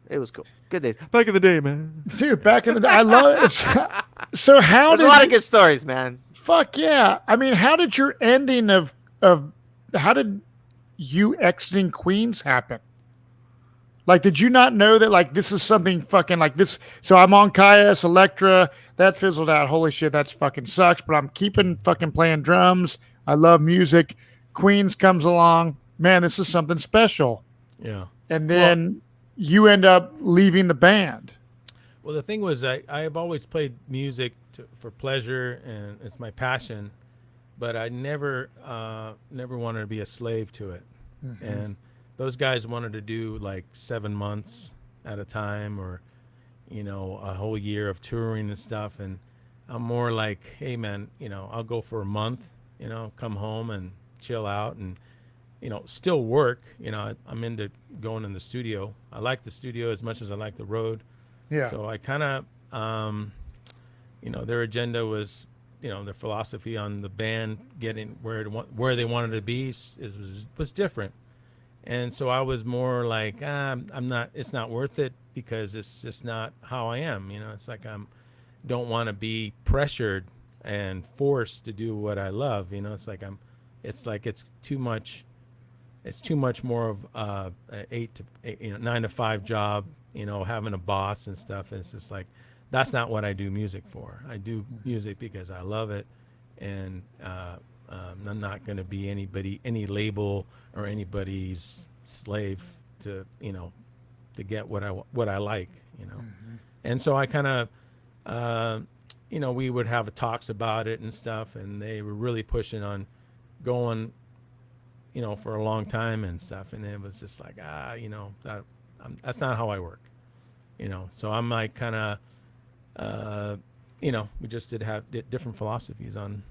It was cool. Good days. Back in the day, man. Dude, back in the day. I love it. So There's a lot of good stories, man. Fuck yeah. I mean, how did your ending of how did you exiting Queens happen? Like, did you not know that, like, this is something fucking like this? So I'm on Kyuss, Electra. That fizzled out. Holy shit, that's fucking sucks. But I'm keeping fucking playing drums. I love music. Queens comes along. Man, this is something special. Yeah. And then you end up leaving the band. Well, the thing was, I have always played music for pleasure, and it's my passion. But I never wanted to be a slave to it. Mm-hmm. And those guys wanted to do like 7 months at a time, or, a whole year of touring and stuff. And I'm more like, hey man, I'll go for a month, come home and chill out and, still work. I'm into going in the studio. I like the studio as much as I like the road. Yeah. So I kind of, their agenda was, their philosophy on the band getting where they wanted to be was different. And so I was more like, it's not worth it, because it's just not how I am. It's like don't want to be pressured and forced to do what I love. It's too much. It's too much more of a 9 to 5 job, having a boss and stuff. And it's just like, that's not what I do music for. I do music because I love it. And, I'm not going to be any label or anybody's slave to get what I like, Mm-hmm. And so I kind of, we would have talks about it and stuff, and they were really pushing on going, for a long time and stuff. And it was just like, that's not how I work, So I'm like kind of, we just did different philosophies on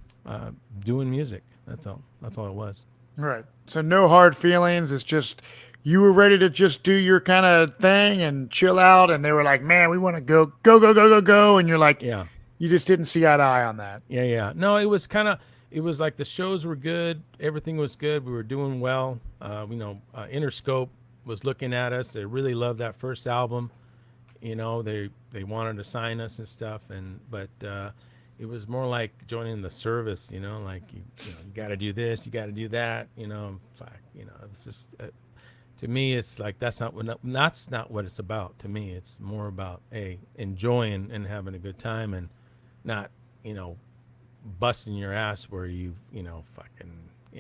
doing music. That's all it was. Right. So no hard feelings. It's just you were ready to just do your kind of thing and chill out. And they were like, man, we want to go. And you're like, yeah, you just didn't see eye to eye on that. Yeah. No, it was like the shows were good. Everything was good. We were doing well. Interscope was looking at us. They really loved that first album. They wanted to sign us and stuff. But it was more like joining the service, like you got to do this, you got to do that, it was just to me, it's like that's not what it's about. To me, it's more about enjoying and having a good time, and not busting your ass where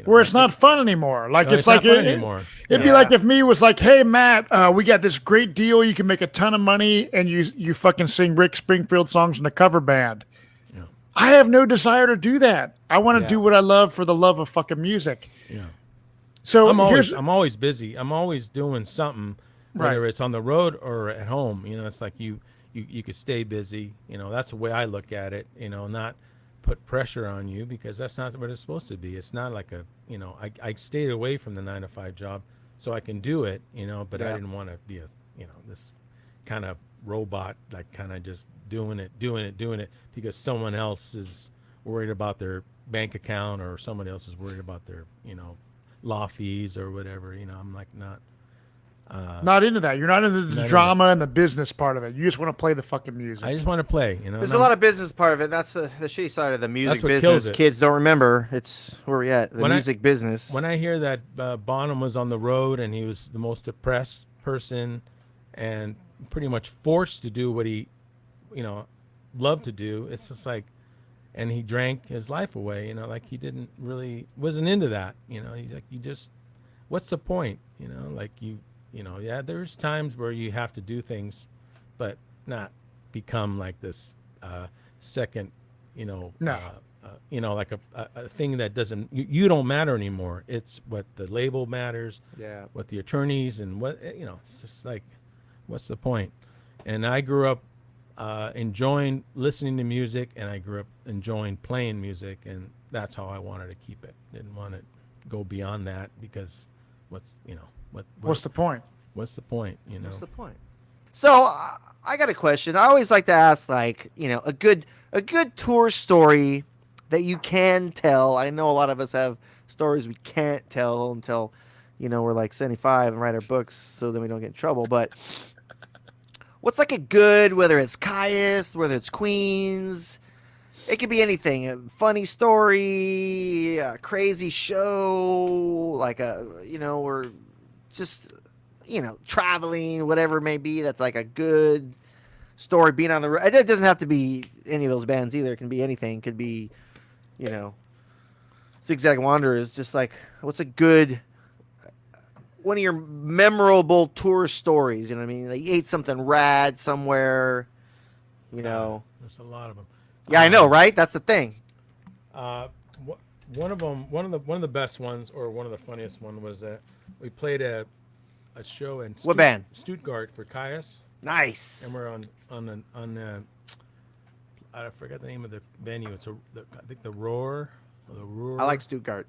where it's not fun anymore. Like, it's like anymore. It'd be like if me was like, hey Matt, we got this great deal, you can make a ton of money, and you fucking sing Rick Springfield songs in a cover band. I have no desire to do that. I want to do what I love for the love of fucking music. Yeah. So I'm always busy. I'm always doing something, whether Right. it's on the road or at home. It's like you could stay busy. That's the way I look at it. Not put pressure on you, because that's not what it's supposed to be. It's not like I stayed away from the 9 to 5 job so I can do it. But I didn't want to be this kind of robot, like kind of just doing it because someone else is worried about their bank account, or someone else is worried about their law fees or whatever. I'm like not into that. You're not into the Not drama and the business part of it. You just want to play the fucking music. I just want to play. There's a lot of business part of it. That's the shitty side of the music what kills business. it. Kids don't remember. It's where we at. The When I- music business. When I hear that Bonham was on the road and he was the most depressed person and pretty much forced to do what he, loved to do, it's just like, and he drank his life away, like he wasn't into that, he's like, what's the point, there's times where you have to do things, but not become like this second, No. like a thing that doesn't, you don't matter anymore. It's what the label matters, Yeah. what the attorneys, and what, it's just like, what's the point? And I grew up enjoying listening to music, and I grew up enjoying playing music, and that's how I wanted to keep it. Didn't want to go beyond that, because what's the point? What's the point? What's the point? What's the point? So I got a question. I always like to ask, like, a good tour story that you can tell. I know a lot of us have stories we can't tell until, we're like 75 and write our books, so then we don't get in trouble. But what's like a good, whether it's Kyuss, whether it's Queens, it could be anything. A funny story, a crazy show, like or just, traveling, whatever it may be. That's like a good story, being on the road. It doesn't have to be any of those bands either. It can be anything. It could be, Zigzag Wanderers. Just like, what's a good, one of your memorable tour stories? You know what I mean? Like, you ate something rad somewhere, There's a lot of them. Yeah, I know, right? That's the thing. One of them, one of the best ones, or one of the funniest one, was that we played a show in What band? Stuttgart for Kyuss, Nice. and we're on I forgot the name of the venue. It's I think the Roar, or the Roar. I like Stuttgart.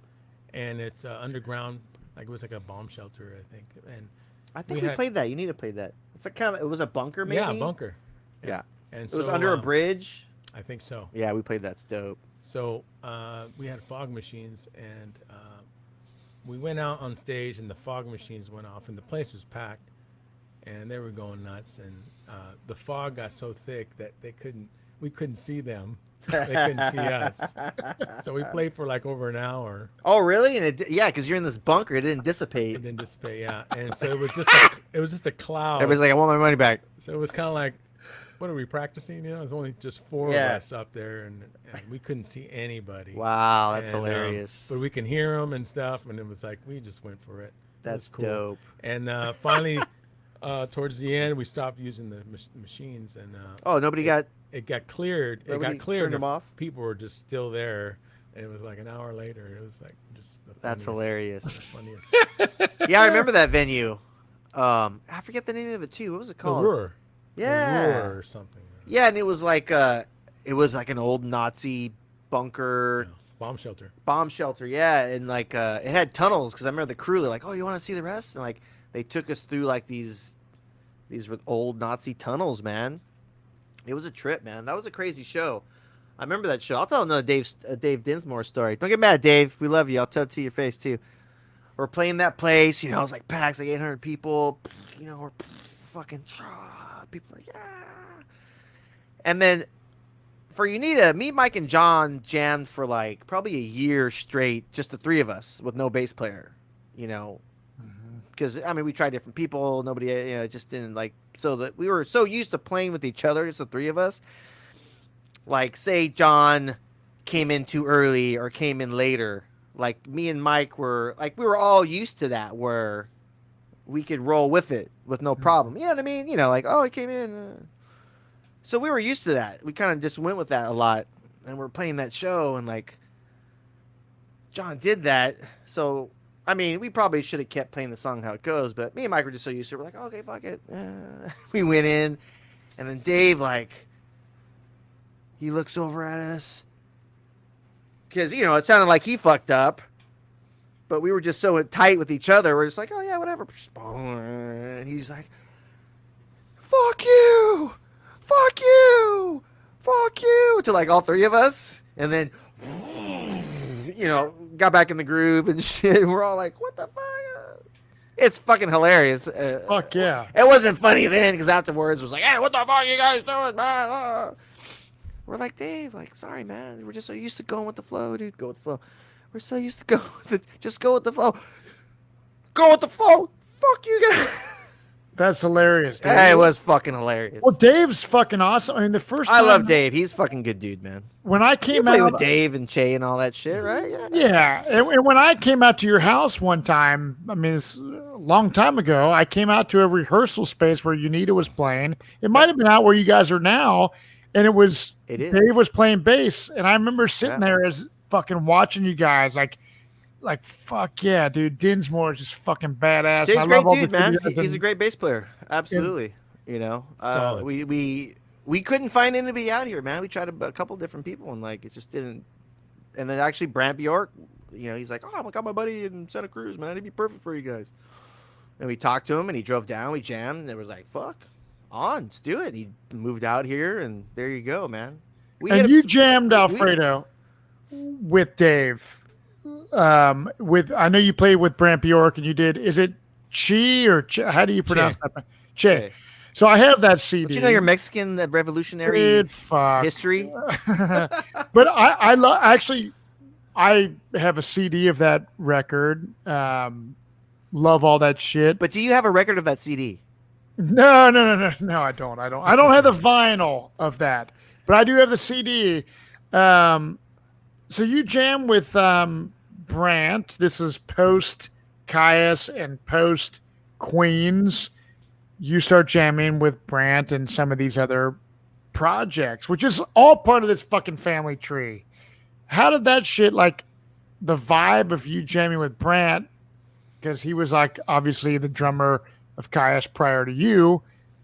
And it's underground, like it was like a bomb shelter, I think. And I think we played that. You need to play that. It's a kind of, it was a bunker, maybe. yeah, bunker. Yeah. And It was under a bridge. I think so. Yeah, we played that. It's dope. So we had fog machines, and we went out on stage, and the fog machines went off, and the place was packed, and they were going nuts. And the fog got so thick that we couldn't see them. They couldn't see us. So we played for like over an hour. Oh, really? And because you're in this bunker, it didn't dissipate. It didn't dissipate, yeah. And so it was just a cloud. Everybody's like, I want my money back. So it was kind of like, what are we practicing? It was only just four of us up there, and we couldn't see anybody. Wow, that's hilarious. But we can hear them and stuff, and it was like, we just went for it. That's it was cool. dope. And finally, towards the end, we stopped using the machines, and nobody got. It got cleared. Nobody turned them off? People were just still there, and it was like an hour later. It was like just the That's funniest, hilarious. the funniest. Yeah, I remember that venue. I forget the name of it too. What was it The called? Roar. Yeah. The Roar or something. Yeah, and it was like an old Nazi bunker. Yeah. Bomb shelter. Bomb shelter, yeah, and like it had tunnels, because I remember the crew, they're like, oh, you want to see the rest? And like they took us through like these old Nazi tunnels, man. It was a trip, man. That was a crazy show. I remember that show. I'll tell another Dave Dinsmore story. Don't get mad, Dave. We love you. I'll tell it to your face too. We're playing that place, it was like packed, like 800 people. We're fucking people like, yeah. And then for Unita, me, Mike, and John jammed for like probably a year straight, just the three of us with no bass player, because we tried different people. Nobody, just didn't like, so that we were so used to playing with each other, just the three of us. Like, say John came in too early or came in later, like me and Mike were like, we were all used to that, where we could roll with it with no problem. You know what I mean? Like, oh, he came in. So we were used to that. We kind of just went with that a lot. And we're playing that show, and like, John did that. So I mean, we probably should have kept playing the song how it goes, but me and Mike were just so used to it. We're like, okay, fuck it. We went in, and then Dave, like, he looks over at us. Because, you know, it sounded like he fucked up, but we were just so tight with each other. We're just like, oh, yeah, whatever. And he's like, fuck you! Fuck you! Fuck you! To, like, all three of us. And then, you know, got back in the groove and shit. We're all like, what the fuck? It's fucking hilarious. Fuck yeah. It wasn't funny then because afterwards it was like, hey, what the fuck are you guys doing, man? We're like, Dave, like, sorry, man. We're just so used to going with the flow, dude. Go with the flow. We're so used to go with it. Just go with the flow. Go with the flow. Fuck you guys. That's hilarious, dude. Hey, it was fucking hilarious. Well, Dave's fucking awesome. I mean, the first time I love Dave. He's fucking good dude, man. when I You came play out with Dave and Che and all that shit, right? Yeah. Yeah, and when I came out to your house one time, I mean, it's a long time ago, I came out to a rehearsal space where Unita was playing. It might have been out where you guys are now, and it is. Dave was playing bass, and I remember sitting there as fucking watching you guys, like fuck yeah, dude. Dinsmore is just fucking badass. Dave's I a great love dude, man. He's a great bass player. Absolutely. You know, Solid. we couldn't find anybody out here, man. We tried a couple different people, and like it just didn't. And then actually, Brant Bjork, you know, he's like, oh, I got my buddy in Santa Cruz, man. He'd be perfect for you guys. And we talked to him, and he drove down. We jammed, and it was like, fuck, let's do it. He moved out here, and there you go, man. And you jammed Alfredo with Dave. With I know you played with Brant Bjork, and you did. Is it Chi or how do you pronounce that? Che. So I have that CD. Don't you know your Mexican revolutionary history? But I have a CD of that record. Love all that shit. But do you have a record of that CD? No, I don't. I don't have the vinyl of that, but I do have the CD. So you jam with Brant. This is post Kyuss and post Queens. You start jamming with Brant and some of these other projects, which is all part of this fucking family tree. How did that shit, like the vibe of you jamming with Brant, because he was like obviously the drummer of Kyuss prior to you.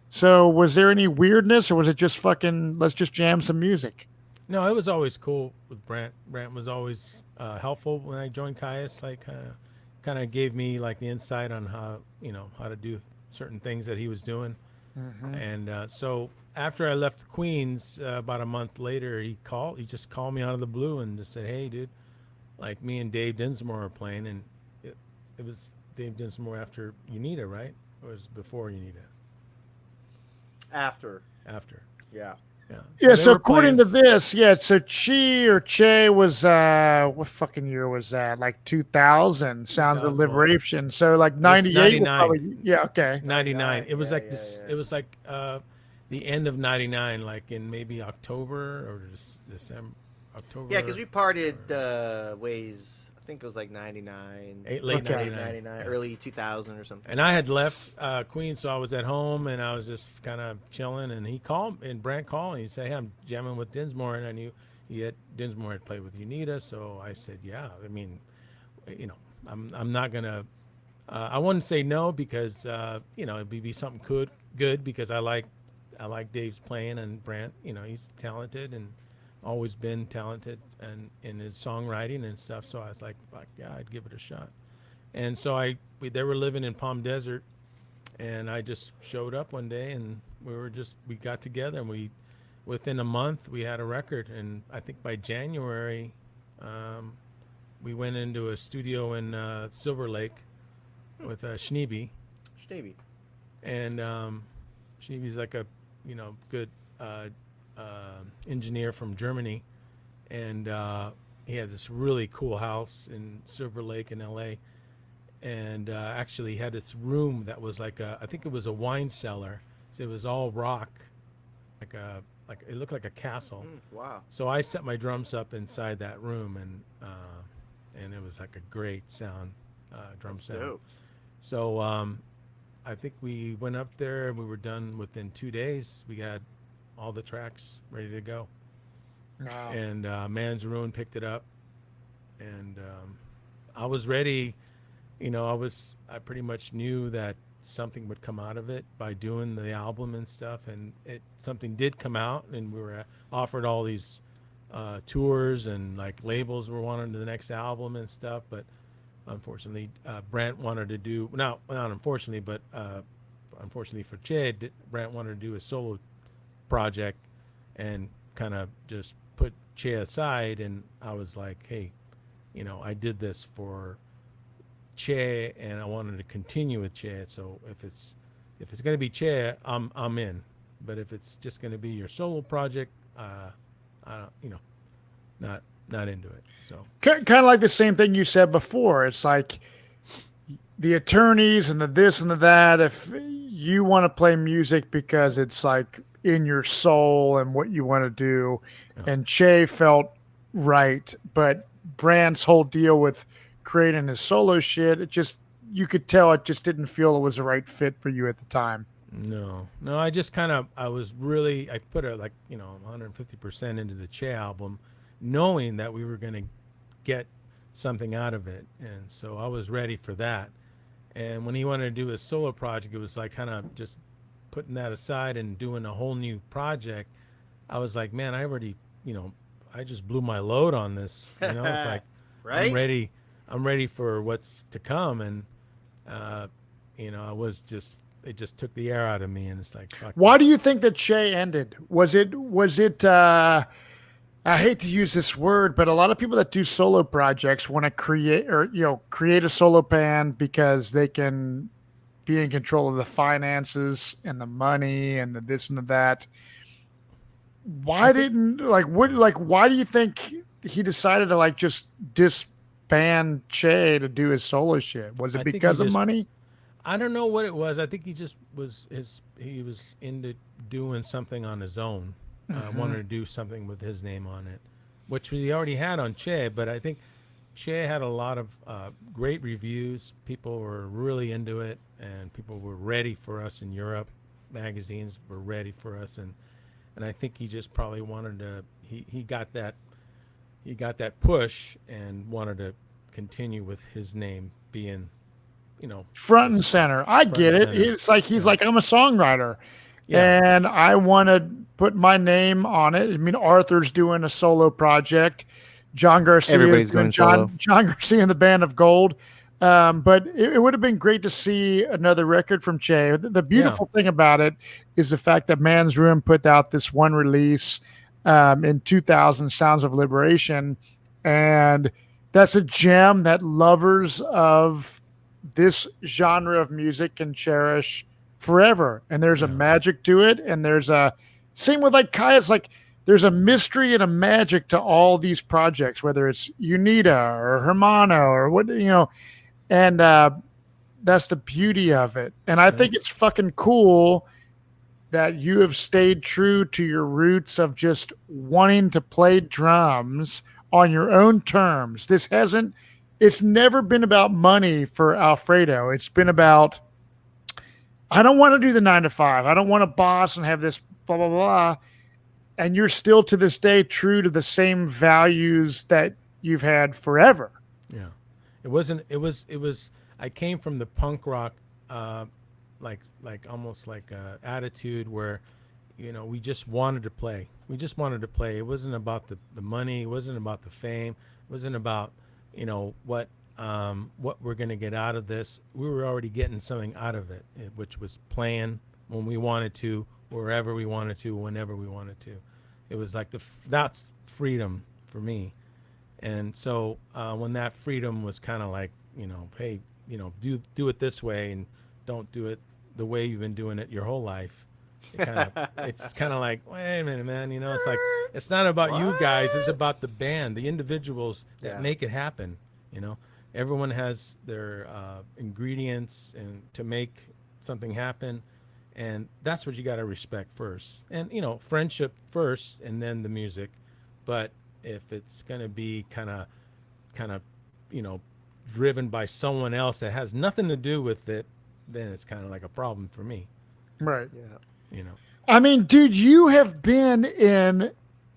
So was there any weirdness, or was it just fucking let's just jam some music? No, it was always cool with Brant. Brant was always helpful when I joined Kyuss. Like, kind of gave me like the insight on how to do certain things that he was doing. Mm-hmm. And so after I left Queens, about a month later, he just called me out of the blue and just said, "Hey, dude, like me and Dave Dinsmore are playing," and it was Dave Dinsmore after Unita, right? Or was it before Unita? After. Yeah. So according to this, so Chi or Che was what fucking year was that? Like 2000, Sounds of Liberation. So like 98. 99. Yeah, okay. 99. It was like this. It was like the end of 99, like in maybe October or December. October. Yeah, because we parted ways. I think it was like 99, late 99, early 2000 or something. And I had left Queens, so I was at home and I was just kind of chilling. And he called, and Brant called, and he said, "Hey, I'm jamming with Dinsmore," and I knew Dinsmore had played with Unita, so I said, "Yeah." I mean, I'm not gonna. I wouldn't say no because it'd be something good because I like Dave's playing, and Brant, he's talented and always been talented and in his songwriting and stuff. So I was like, fuck yeah, I'd give it a shot. And so they were living in Palm Desert, and I just showed up one day, and we got together, and within a month we had a record. And I think by January, we went into a studio in Silver Lake with Schneeby. And Schneeby's like a good engineer from Germany, and he had this really cool house in Silver Lake in LA, and actually he had this room that was like I think it was a wine cellar, so it was all rock, like it looked like a castle. Wow. So I set my drums up inside that room, and it was like a great sound, drum sound. Dope. So I think we went up there and we were done within 2 days. We had all the tracks ready to go. Wow. And Man's Ruin picked it up, and I was ready I pretty much knew that something would come out of it by doing the album and stuff, and something did come out, and we were offered all these tours, and like labels were wanting the next album and stuff, but unfortunately, Brant wanted to do not unfortunately, but unfortunately for Chad, Brant wanted to do a solo project and kind of just put Che aside, and I was like, hey, I did this for Che, and I wanted to continue with Che. So if it's going to be Che, I'm in. But if it's just going to be your solo project, I don't, not into it. So kind of like the same thing you said before. It's like the attorneys and the this and the that. If you want to play music because it's like in your soul and what you want to do, and Che felt right, but Brand's whole deal with creating his solo shit, you could tell it just didn't feel it was the right fit for you at the time. No, I put 150% into the Che album, knowing that we were going to get something out of it. And so I was ready for that. And when he wanted to do his solo project, it was like kind of just putting that aside and doing a whole new project. I was like, man, I just blew my load on this. It's like, right? I'm ready for what's to come. And, it just took the air out of me, and it's like, fuck. Why do you think that Che ended? Was it, I hate to use this word, but a lot of people that do solo projects want to create a solo band because they can be in control of the finances and the money and the this and the that. Why do you think he decided to just disband Che to do his solo shit? Was it because of money? I don't know what it was. I think he just he was into doing something on his own. Wanted to do something with his name on it, which he already had on Che. But I think Che had a lot of great reviews. People were really into it, and people were ready for us in Europe. Magazines were ready for us, and I think he just probably wanted to. He got that push and wanted to continue with his name being, front and center. I get it. It's like he's like, I'm a songwriter, and I want to put my name on it. I mean, Arthur's doing a solo project. John Garcia, everybody's going solo. John Garcia and the Band of Gold. But it would have been great to see another record from Che. The beautiful thing about it is the fact that Man's Room put out this one release in 2000, Sounds of Liberation, and that's a gem that lovers of this genre of music can cherish forever. And there's a magic to it, and there's a same with Kyuss, there's a mystery and a magic to all these projects, whether it's Unita or Hermano or what, and that's the beauty of it. And I think it's fucking cool that you have stayed true to your roots of just wanting to play drums on your own terms. It's never been about money for Alfredo. It's been about, I don't want to do the 9 to 5. I don't want to boss and have this blah, blah, blah. And you're still to this day true to the same values that you've had forever. Yeah. It was, I came from the punk rock, almost like a attitude where, we just wanted to play. We just wanted to play. It wasn't about the money. It wasn't about the fame. It wasn't about, what we're going to get out of this. We were already getting something out of it, which was playing when we wanted to, wherever we wanted to, whenever we wanted to. It was like that's freedom for me. And so when that freedom was kind of like, hey, do it this way and don't do it the way you've been doing it your whole life. It's kind of like, wait a minute, man. It's like, it's not about you guys. It's about the band, the individuals that make it happen. Everyone has their ingredients and to make something happen. And that's what you got to respect first. And, friendship first and then the music. But if it's going to be kind of, driven by someone else that has nothing to do with it, then it's kind of like a problem for me. Right. Yeah. I mean, dude, you have been in,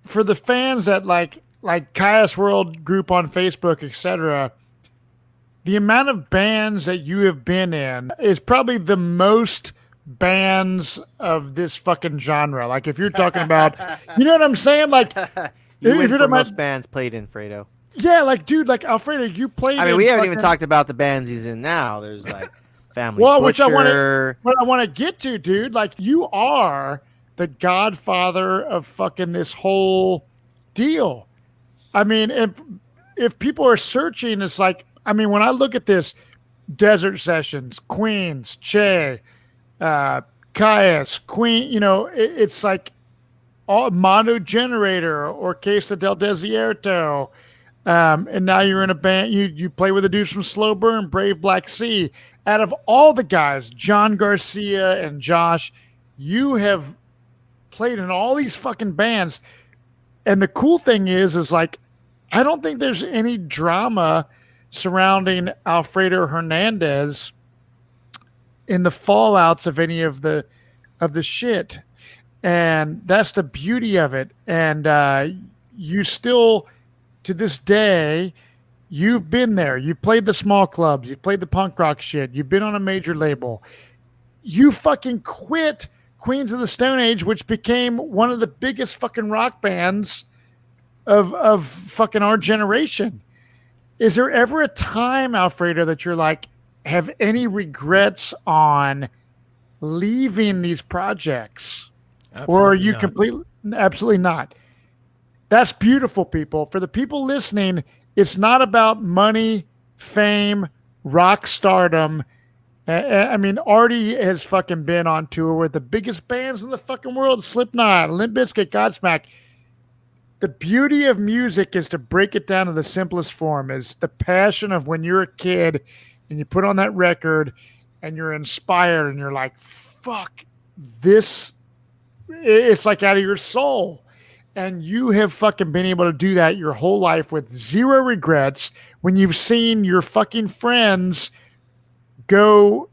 for the fans that like Kyuss World group on Facebook, etc. the amount of bands that you have been in is probably the most bands of this fucking genre. Like if you're talking about, you know what I'm saying? Like You if win you're for talking most about, bands played in Fredo. yeah, like dude, like Alfredo, you played. I mean, in we haven't even fucking- talked about the bands he's in now. There's like Family Well, Butcher. what I want to get to, dude. Like you are the godfather of fucking this whole deal. I mean, if people are searching, it's like, I mean, when I look at this, Desert Sessions, Queens, Che, Kyuss, Queen, you know, it's like all Mono Generator, Orquesta del Desierto, and now you're in a band. You play with the dudes from Slow Burn, Brave Black Sea. Out of all the guys, John Garcia and Josh, you have played in all these fucking bands. And the cool thing is like, I don't think there's any drama surrounding Alfredo Hernandez in the fallouts of any of the shit. And that's the beauty of it. And you still, to this day, you've been there. You've played the small clubs. You've played the punk rock shit. You've been on a major label. You fucking quit Queens of the Stone Age, which became one of the biggest fucking rock bands of fucking our generation. Is there ever a time, Alfredo, that you're like, have any regrets on leaving these projects? Absolutely Or are you not. completely, absolutely not? That's beautiful, people. For the people listening, it's not about money, fame, rock stardom. I mean, Artie has fucking been on tour with the biggest bands in the fucking world: Slipknot, Limp Bizkit, Godsmack. The beauty of music is to break it down to the simplest form, is the passion of when you're a kid and you put on that record and you're inspired and you're like, fuck, this, it's like out of your soul. And you have fucking been able to do that your whole life with zero regrets. When you've seen your fucking friends go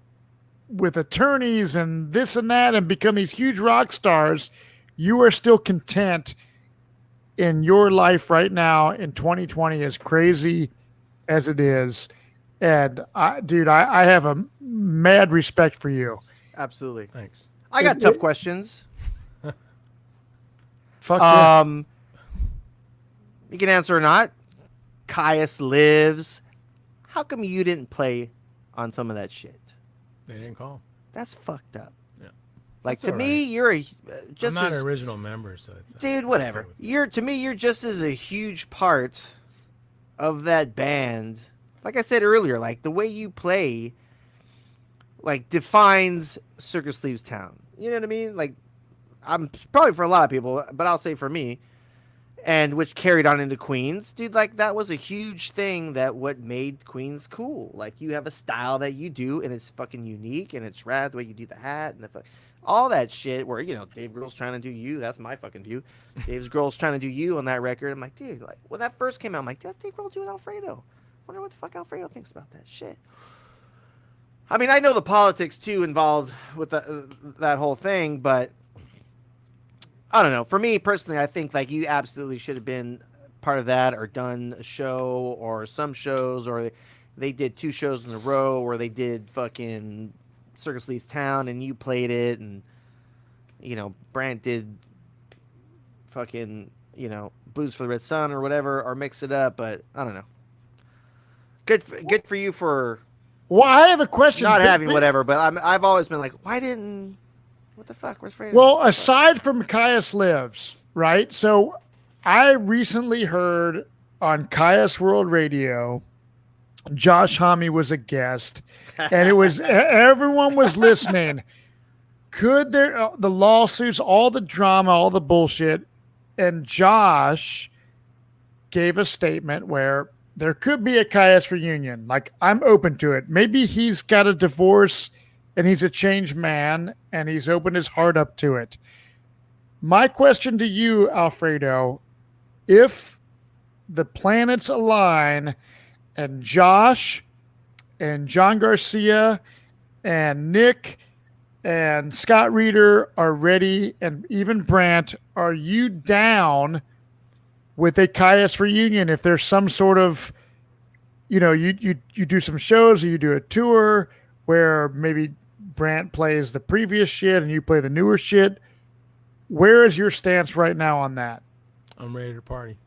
with attorneys and this and that and become these huge rock stars, you are still content in your life right now in 2020, as crazy as it is. And dude, I have a mad respect for you. Absolutely. Thanks. I got tough questions. Fuck yeah. You can answer or not. Kyuss lives. How come you didn't play on some of that shit? They didn't call. That's fucked up. Yeah. Like, That's to me, all right. you're I'm just not as, an original member, so it's dude, whatever. You're, to me, you're just as a huge part of that band. Like I said earlier, like the way you play, like defines Circus Sleeves Town. You know what I mean? Like, I'm probably for a lot of people, but I'll say for me, and which carried on into Queens, dude. Like that was a huge thing. That what made Queens cool. Like you have a style that you do, and it's fucking unique, and it's rad the way you do the hat and all that shit. Where Dave Grohl's trying to do you. That's my fucking view. Dave Grohl's trying to do you on that record. I'm like, dude. Like when that first came out, I'm like, that's Dave Grohl doing Alfredo. Wonder what the fuck Alfredo thinks about that shit. I mean, I know the politics too involved with that whole thing, but I don't know. For me personally, I think like you absolutely should have been part of that, or done a show or some shows, or they did 2 shows in a row where they did fucking Circus Leaves Town and you played it, and Brant did fucking Blues for the Red Sun or whatever, or mix it up. But I don't know. Good for you for Well, I have a question. not having whatever. But I've always been like, why didn't? What the fuck? Where's Fredo? Well, aside from Kyuss Lives, right? So I recently heard on Kyuss World Radio, Josh Homme was a guest, and it was everyone was listening. Could there the lawsuits, all the drama, all the bullshit, and Josh gave a statement where there could be a Kyuss reunion. Like, I'm open to it. Maybe he's got a divorce and he's a changed man and he's opened his heart up to it. My question to you, Alfredo, if the planets align and Josh and John Garcia and Nick and Scott Reeder are ready, and even Brant, are you down with a Kyuss reunion if there's some sort of you know, you do some shows, or you do a tour where maybe Brant plays the previous shit and you play the newer shit. Where is your stance right now on that? I'm ready to party.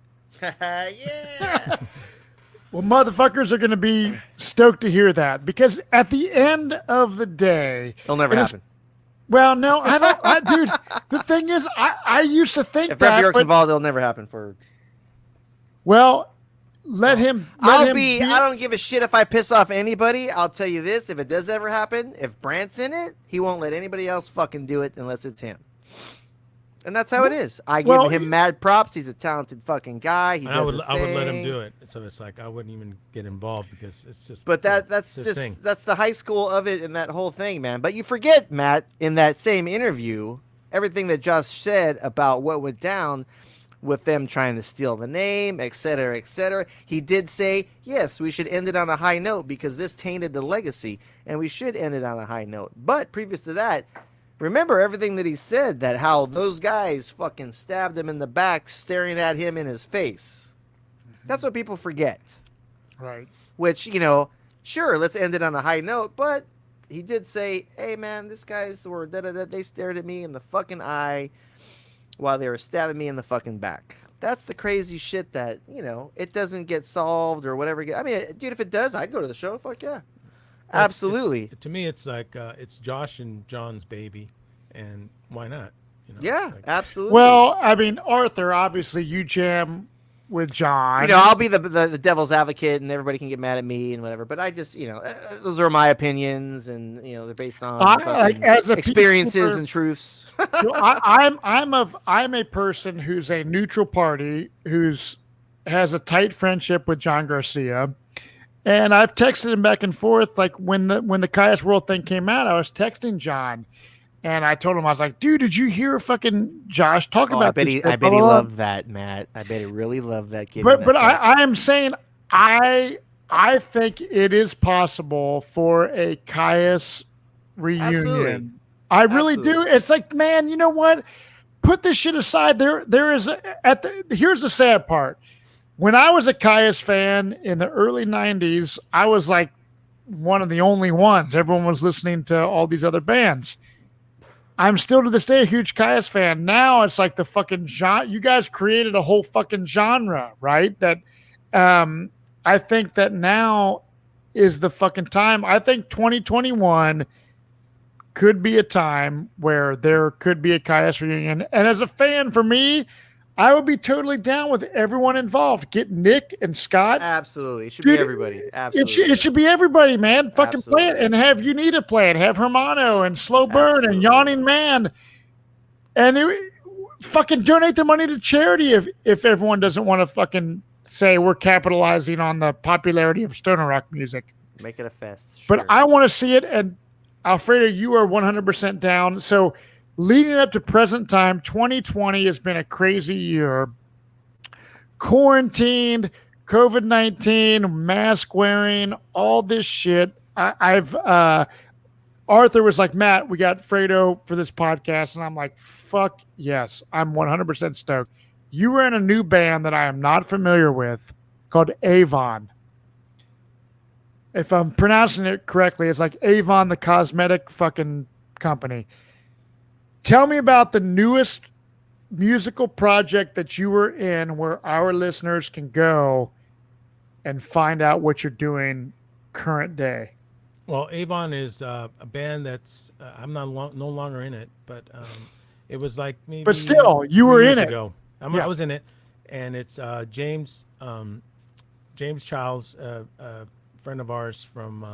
Yeah. Well, motherfuckers are going to be stoked to hear that, because at the end of the day, It'll never happen. well, no, I don't, dude. The thing is, I used to think If Brant that, Bjork's but, involved, it'll never happen for. well, let him. I do- don't give a shit if I piss off anybody. I'll tell you this: if it does ever happen, if Brant's in it, he won't let anybody else fucking do it unless it's him. And that's how it is. I give him mad props. He's a talented fucking guy. I would let him do it. So it's like I wouldn't even get involved because it's just. But that's the high school of it and that whole thing, man. But you forget, Matt, in that same interview, everything that Josh said about what went down with them trying to steal the name, et cetera, et cetera. He did say, yes, we should end it on a high note because this tainted the legacy, and we should end it on a high note. But previous to that, remember everything that he said, that how those guys fucking stabbed him in the back, staring at him in his face. That's what people forget. Right. Which, you know, sure, let's end it on a high note, but he did say, hey, man, this guy's the word, they stared at me in the fucking eye while they were stabbing me in the fucking back. That's the crazy shit that, you know, it doesn't get solved or whatever. I mean, dude, if it does, I'd go to the show. Fuck yeah. Absolutely. To me, it's like it's Josh and John's baby, and why not? You know, Yeah, like, absolutely. Well, I mean, Arthur, obviously, you jam with John. You know, I'll be the devil's advocate, and everybody can get mad at me and whatever. But I just, you know, those are my opinions, and you know, they're based on fucking as a experiences peacekeeper- and truths. So I'm a person who's a neutral party, has a tight friendship with John Garcia, and I've texted him back and forth. Like when the Kyuss World thing came out, I was texting John, and I told him, I was like, dude, did you hear fucking Josh talk about? I bet he loved that, Matt. I bet he really loved that kid. But I am saying I think it is possible for a Kyuss reunion. Absolutely. I really do. It's like, man, you know what? Put this shit aside. There is here's the sad part. When I was a Kyuss fan in the early 90s, I was like one of the only ones. Everyone was listening to all these other bands. I'm still to this day a huge Kyuss fan. Now it's like the fucking genre. You guys created a whole fucking genre, right? That I think that now is the fucking time. I think 2021 could be a time where there could be a Kyuss reunion. And as a fan, for me, I would be totally down with everyone involved. Get Nick and Scott. Absolutely. It should Dude, be everybody. Absolutely. It should be everybody, man. Fucking Absolutely. play it, and have Unita play it. Have Hermano and Slow Burn and Yawning Man. And fucking donate the money to charity if everyone doesn't want to fucking say we're capitalizing on the popularity of stoner rock music. Make it a fest. But sure. I want to see it, and Alfredo, you are 100% down. So leading up to present time, 2020 has been a crazy year. Quarantined, COVID-19, mask wearing, all this shit. Arthur was like, Matt, we got Fredo for this podcast. And I'm like, fuck yes, I'm 100% stoked. You were in a new band that I am not familiar with called Avon. If I'm pronouncing it correctly, it's like Avon, the cosmetic fucking company. Tell me about the newest musical project that you were in where our listeners can go and find out what you're doing current day. Well, Avon is a band that's I'm no longer in it, but it was like maybe. But still, you were in it. Ago. I was in it, and it's James Childs, a friend of ours from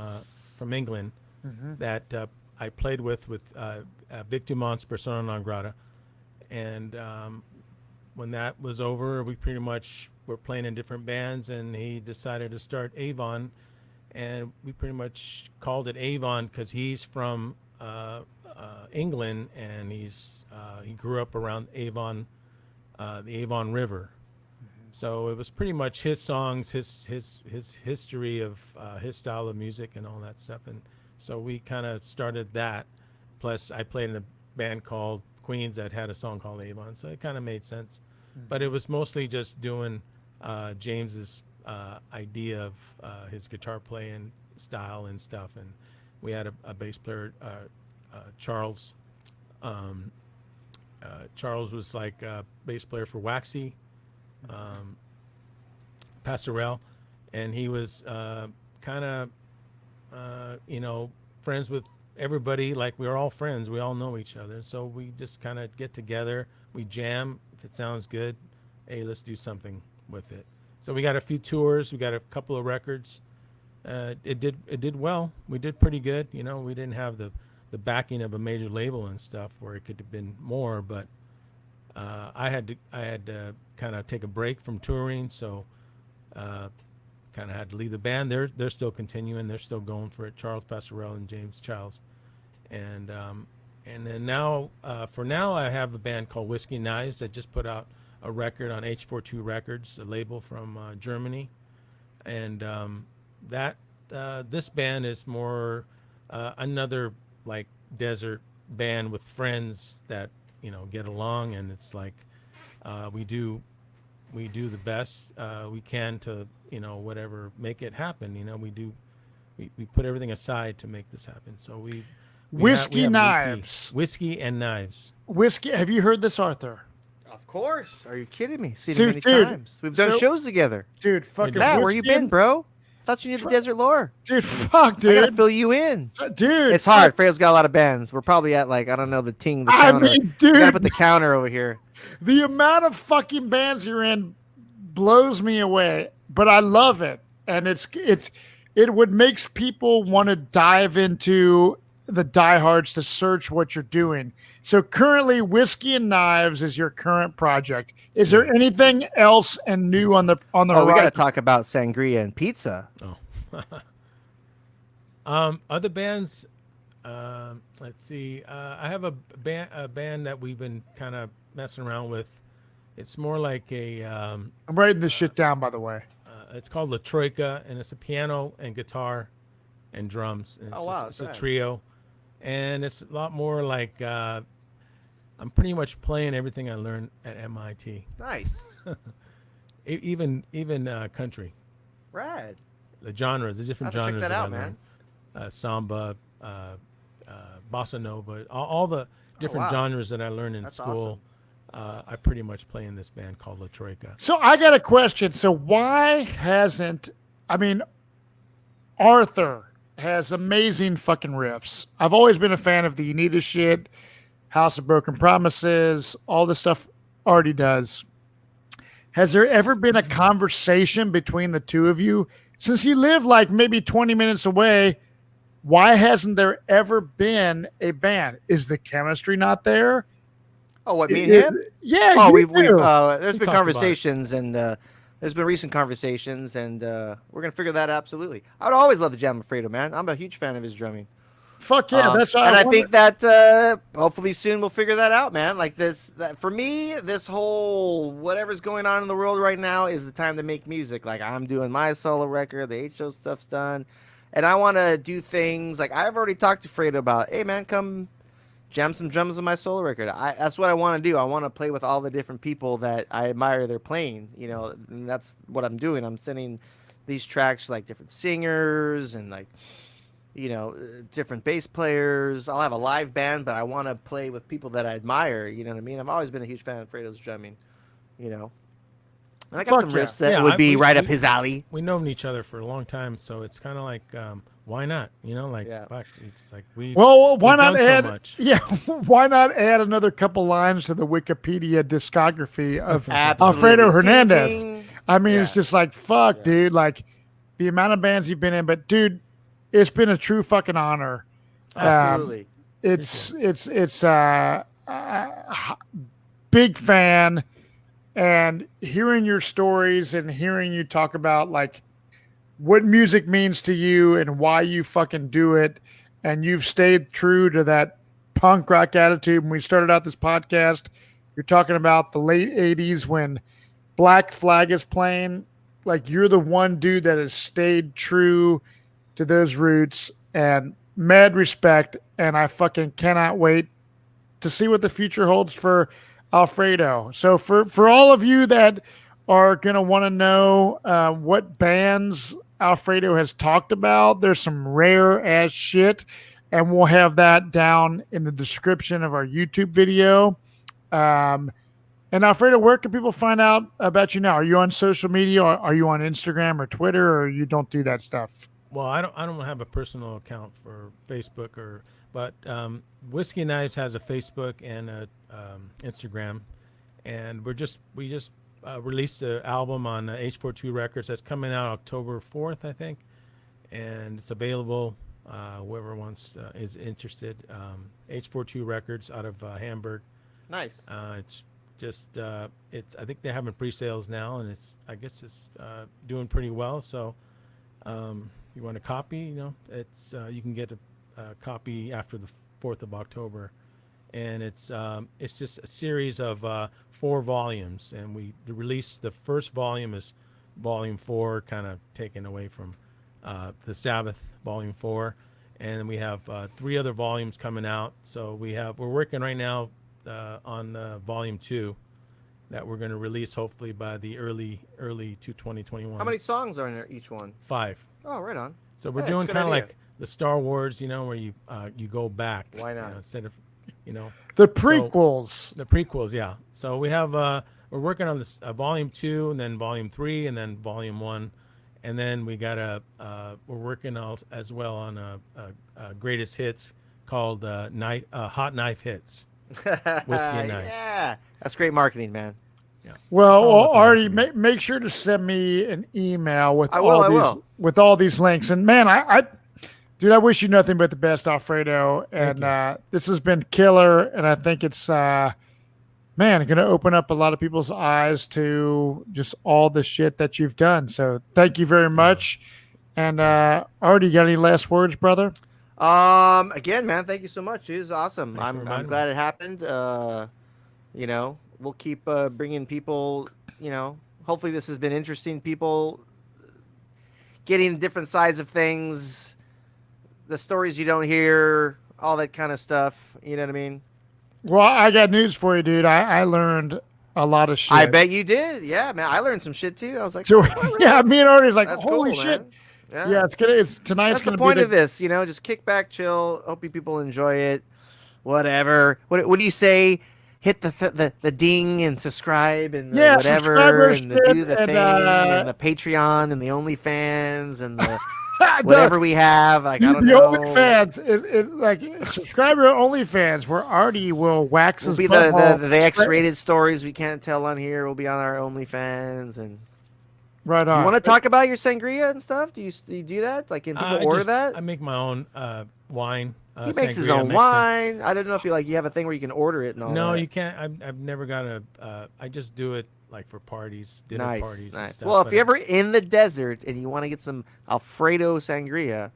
England, that I played with Vic Dumont's Persona Non Grata, and when that was over, we pretty much were playing in different bands, and he decided to start Avon. And we pretty much called it Avon because he's from England, and he grew up around Avon, the Avon River. So it was pretty much his songs, his history of his style of music and all that stuff. And so we kind of started that. Plus, I played in a band called Queens that had a song called Avon, so it kind of made sense. But it was mostly just doing James's idea of his guitar playing style and stuff. And we had a bass player, Charles. Charles was like a bass player for Waxy, Passerelle, and he was kind of, friends with everybody. Like, we were all friends. We all know each other. So we just kind of get together. We jam. If it sounds good, hey, let's do something with it. So we got a few tours. We got a couple of records. It did well. We did pretty good. We didn't have the backing of a major label and stuff where it could have been more, but I had to kind of take a break from touring, so kind of had to leave the band. They're still continuing. They're still going for it. Charles Passerelle and James Childs, and then now for now I have a band called Whiskey and Knives that just put out a record on H42 Records, a label from Germany, and this band is more another like desert band with friends that get along, and it's like we do the best we can to whatever make it happen. We put everything aside to make this happen. So we Whiskey have Knives. Whiskey and Knives. Whiskey. Have you heard this, Arthur? Of course. Are you kidding me? Seen Dude, it many dude. times. We've done So- shows together. Dude, fucking Matt, where you Whiskey been, and- bro? Thought you knew the desert lore. Dude, fuck, I gotta dude. fill you in. Dude. It's hard. Fredo's got a lot of bands. We're probably at like, I don't know, the I counter. mean, You gotta dude, put the counter over here. the amount of fucking bands you're in blows me away, but I love it. And it would makes people want to dive into the diehards to search what you're doing. So currently Whiskey and Knives is your current project. Is there anything else and new on the Oh, we gotta horizon? talk about sangria and pizza. Other bands, let's see. I have a band that we've been kind of messing around with. It's more like I'm writing this shit down, by the way. it's called La Troika, and it's a piano and guitar and drums. And Oh, wow, it's a that's trio, and it's a lot more like I'm pretty much playing everything I learned at MIT, Nice. even country. Rad. The genres, the different I'll have to genres check that out, I man. learned. Samba, bossa nova, all the different wow. genres that I learned in That's school. I pretty much play in this band called La Troika. So I got a question. So why hasn't, Arthur has amazing fucking riffs. I've always been a fan of the Unita shit, House of Broken Promises, all the stuff Artie does. Has there ever been a conversation between the two of you? Since you live like maybe 20 minutes away, why hasn't there ever been a band? Is the chemistry not there? Oh, what, me and him? Yeah. Oh, you we've do. there's been talked about it. conversations, and there's been recent conversations, and we're gonna figure that out absolutely. I would always love to jam with Fredo, man. I'm a huge fan of his drumming. Fuck yeah, that's why and I wonder- think that hopefully soon we'll figure that out, man. Like for me, this whole whatever's going on in the world right now is the time to make music. Like, I'm doing my solo record, the HO stuff's done, and I want to do things like I've already talked to Fredo about. Hey, man, come jam some drums on my solo record. That's what I want to do. I want to play with all the different people that I admire their playing. And that's what I'm doing. I'm sending these tracks to like different singers and like, different bass players. I'll have a live band, but I want to play with people that I admire. You know what I mean? I've always been a huge fan of Fredo's drumming. And I got Fuck some yeah. riffs that Yeah, would be we- right up we- his alley. We've known each other for a long time, so it's kind of like, why not? Yeah. Fuck, it's like why Why not add? so much. Yeah, why not add another couple lines to the Wikipedia discography of Absolutely. Alfredo Ting, Hernandez? ting. I mean, Yeah. it's just like fuck, dude. Like the amount of bands you've been in, but dude, it's been a true fucking honor. Absolutely. It's big fan, and hearing your stories and hearing you talk about like what music means to you and why you fucking do it, and you've stayed true to that punk rock attitude. When we started out this podcast, you're talking about the late 80s when Black Flag is playing. Like, you're the one dude that has stayed true to those roots, and mad respect. And I fucking cannot wait to see what the future holds for Alfredo. So for all of you that are going to want to know what bands Alfredo has talked about, there's some rare ass shit, and we'll have that down in the description of our YouTube video. And Alfredo, where can people find out about you now? Are you on social media? Or are you on Instagram or Twitter, or you don't do that stuff? Well, I don't have a personal account for Facebook but Whiskey and Knives has a Facebook and a Instagram, and we just released an album on H42 Records that's coming out October 4th, I think, and it's available. Whoever is interested, H42 Records out of Hamburg. Nice. It's just I think they're having pre-sales now, and I guess it's doing pretty well. So you want a copy, it's you can get a copy after the 4th of October, and it's just a series of 4 volumes, and we released the first volume is volume 4, kind of taken away from the Sabbath volume 4, and then we have 3 other volumes coming out. So we're working right now on volume 2 that we're going to release hopefully by the early to 2021. How many songs are in there each one? 5. Oh, right on. So we're doing kind of like the Star Wars, where you go back. Why not? Instead of, the prequels. So, the prequels, yeah. So we have we're working on this volume 2, and then volume 3, and then volume 1, and then we got we're working as well on a greatest hits called Hot Knife Hits. Whiskey and Knives. Yeah, that's great marketing, man. Yeah. Well, Artie, make sure to send me an email with with all these links. And man, dude, I wish you nothing but the best, Alfredo. And this has been killer. And I think it's going to open up a lot of people's eyes to just all the shit that you've done. So thank you very much. And Artie, you got any last words, brother? Again, man, thank you so much. It was awesome. I'm glad it happened. We'll keep bringing people, hopefully this has been interesting. People getting different sides of things, the stories you don't hear, all that kind of stuff. You know what I mean? Well, I got news for you, dude. I leared a lot of shit. I bet you did. Yeah, man. I learned some shit too. I was like, so, yeah, me and Artie's like, that's holy cool, shit. Man. Yeah, tonight's That's gonna the point be of this, just kick back, chill. Hope you people enjoy it. Whatever. What do you say? Hit the ding and subscribe and whatever and do the thing and the Patreon and the OnlyFans and the whatever we have. Like, I don't know. The OnlyFans is like subscribe to OnlyFans where Artie will wax his butthole. The X-rated stories we can't tell on here will be on our OnlyFans and. Right on. You want to talk about your sangria and stuff? Do you do that? Like, can people order that? I make my own wine. He makes his own wine. I didn't know if you have a thing where you can order it and all that. No, you can't. I've never got I just do it like for parties, dinner parties. Nice. And stuff, well, if you're ever in the desert and you want to get some Alfredo sangria,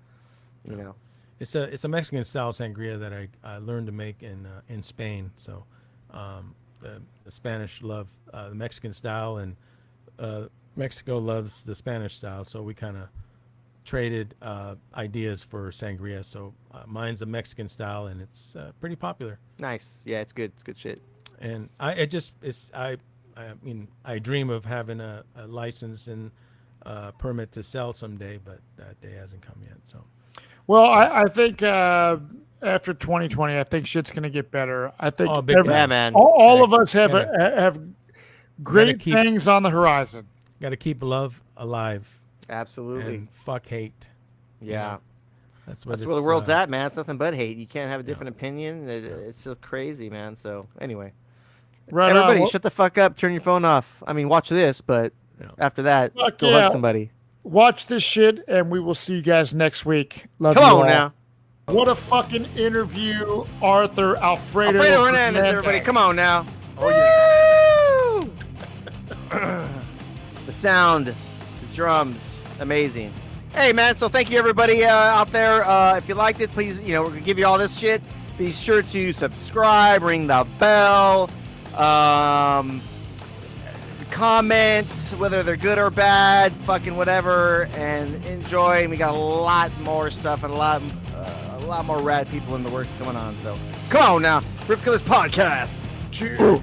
it's a Mexican style sangria that I learned to make in Spain. So the Spanish love the Mexican style, and Mexico loves the Spanish style, so we kind of traded ideas for sangria. So mine's a Mexican style, and it's pretty popular. Nice. Yeah, it's good. It's good shit. And I dream of having a license and permit to sell someday, but that day hasn't come yet. So, well, I think after 2020, I think shit's gonna get better. I think man. All of us have great things on the horizon. Got to keep love alive. Absolutely. And fuck hate. Yeah. That's where the world's at, man. It's nothing but hate. You can't have a different opinion. It's so crazy, man. So anyway, everybody, shut the fuck up. Turn your phone off. I mean, watch this, but after that, go hug somebody. Watch this shit, and we will see you guys next week. Love you. Come on now. What a fucking interview, Alfredo Hernandez, everybody. Come on now. Oh yeah. The sound, the drums, amazing. Hey, man, so thank you, everybody out there. If you liked it, please, we're going to give you all this shit. Be sure to subscribe, ring the bell, comment, whether they're good or bad, fucking whatever, and enjoy. And we got a lot more stuff and a lot more rad people in the works going on. So come on now, Riff Killers Podcast. Cheers.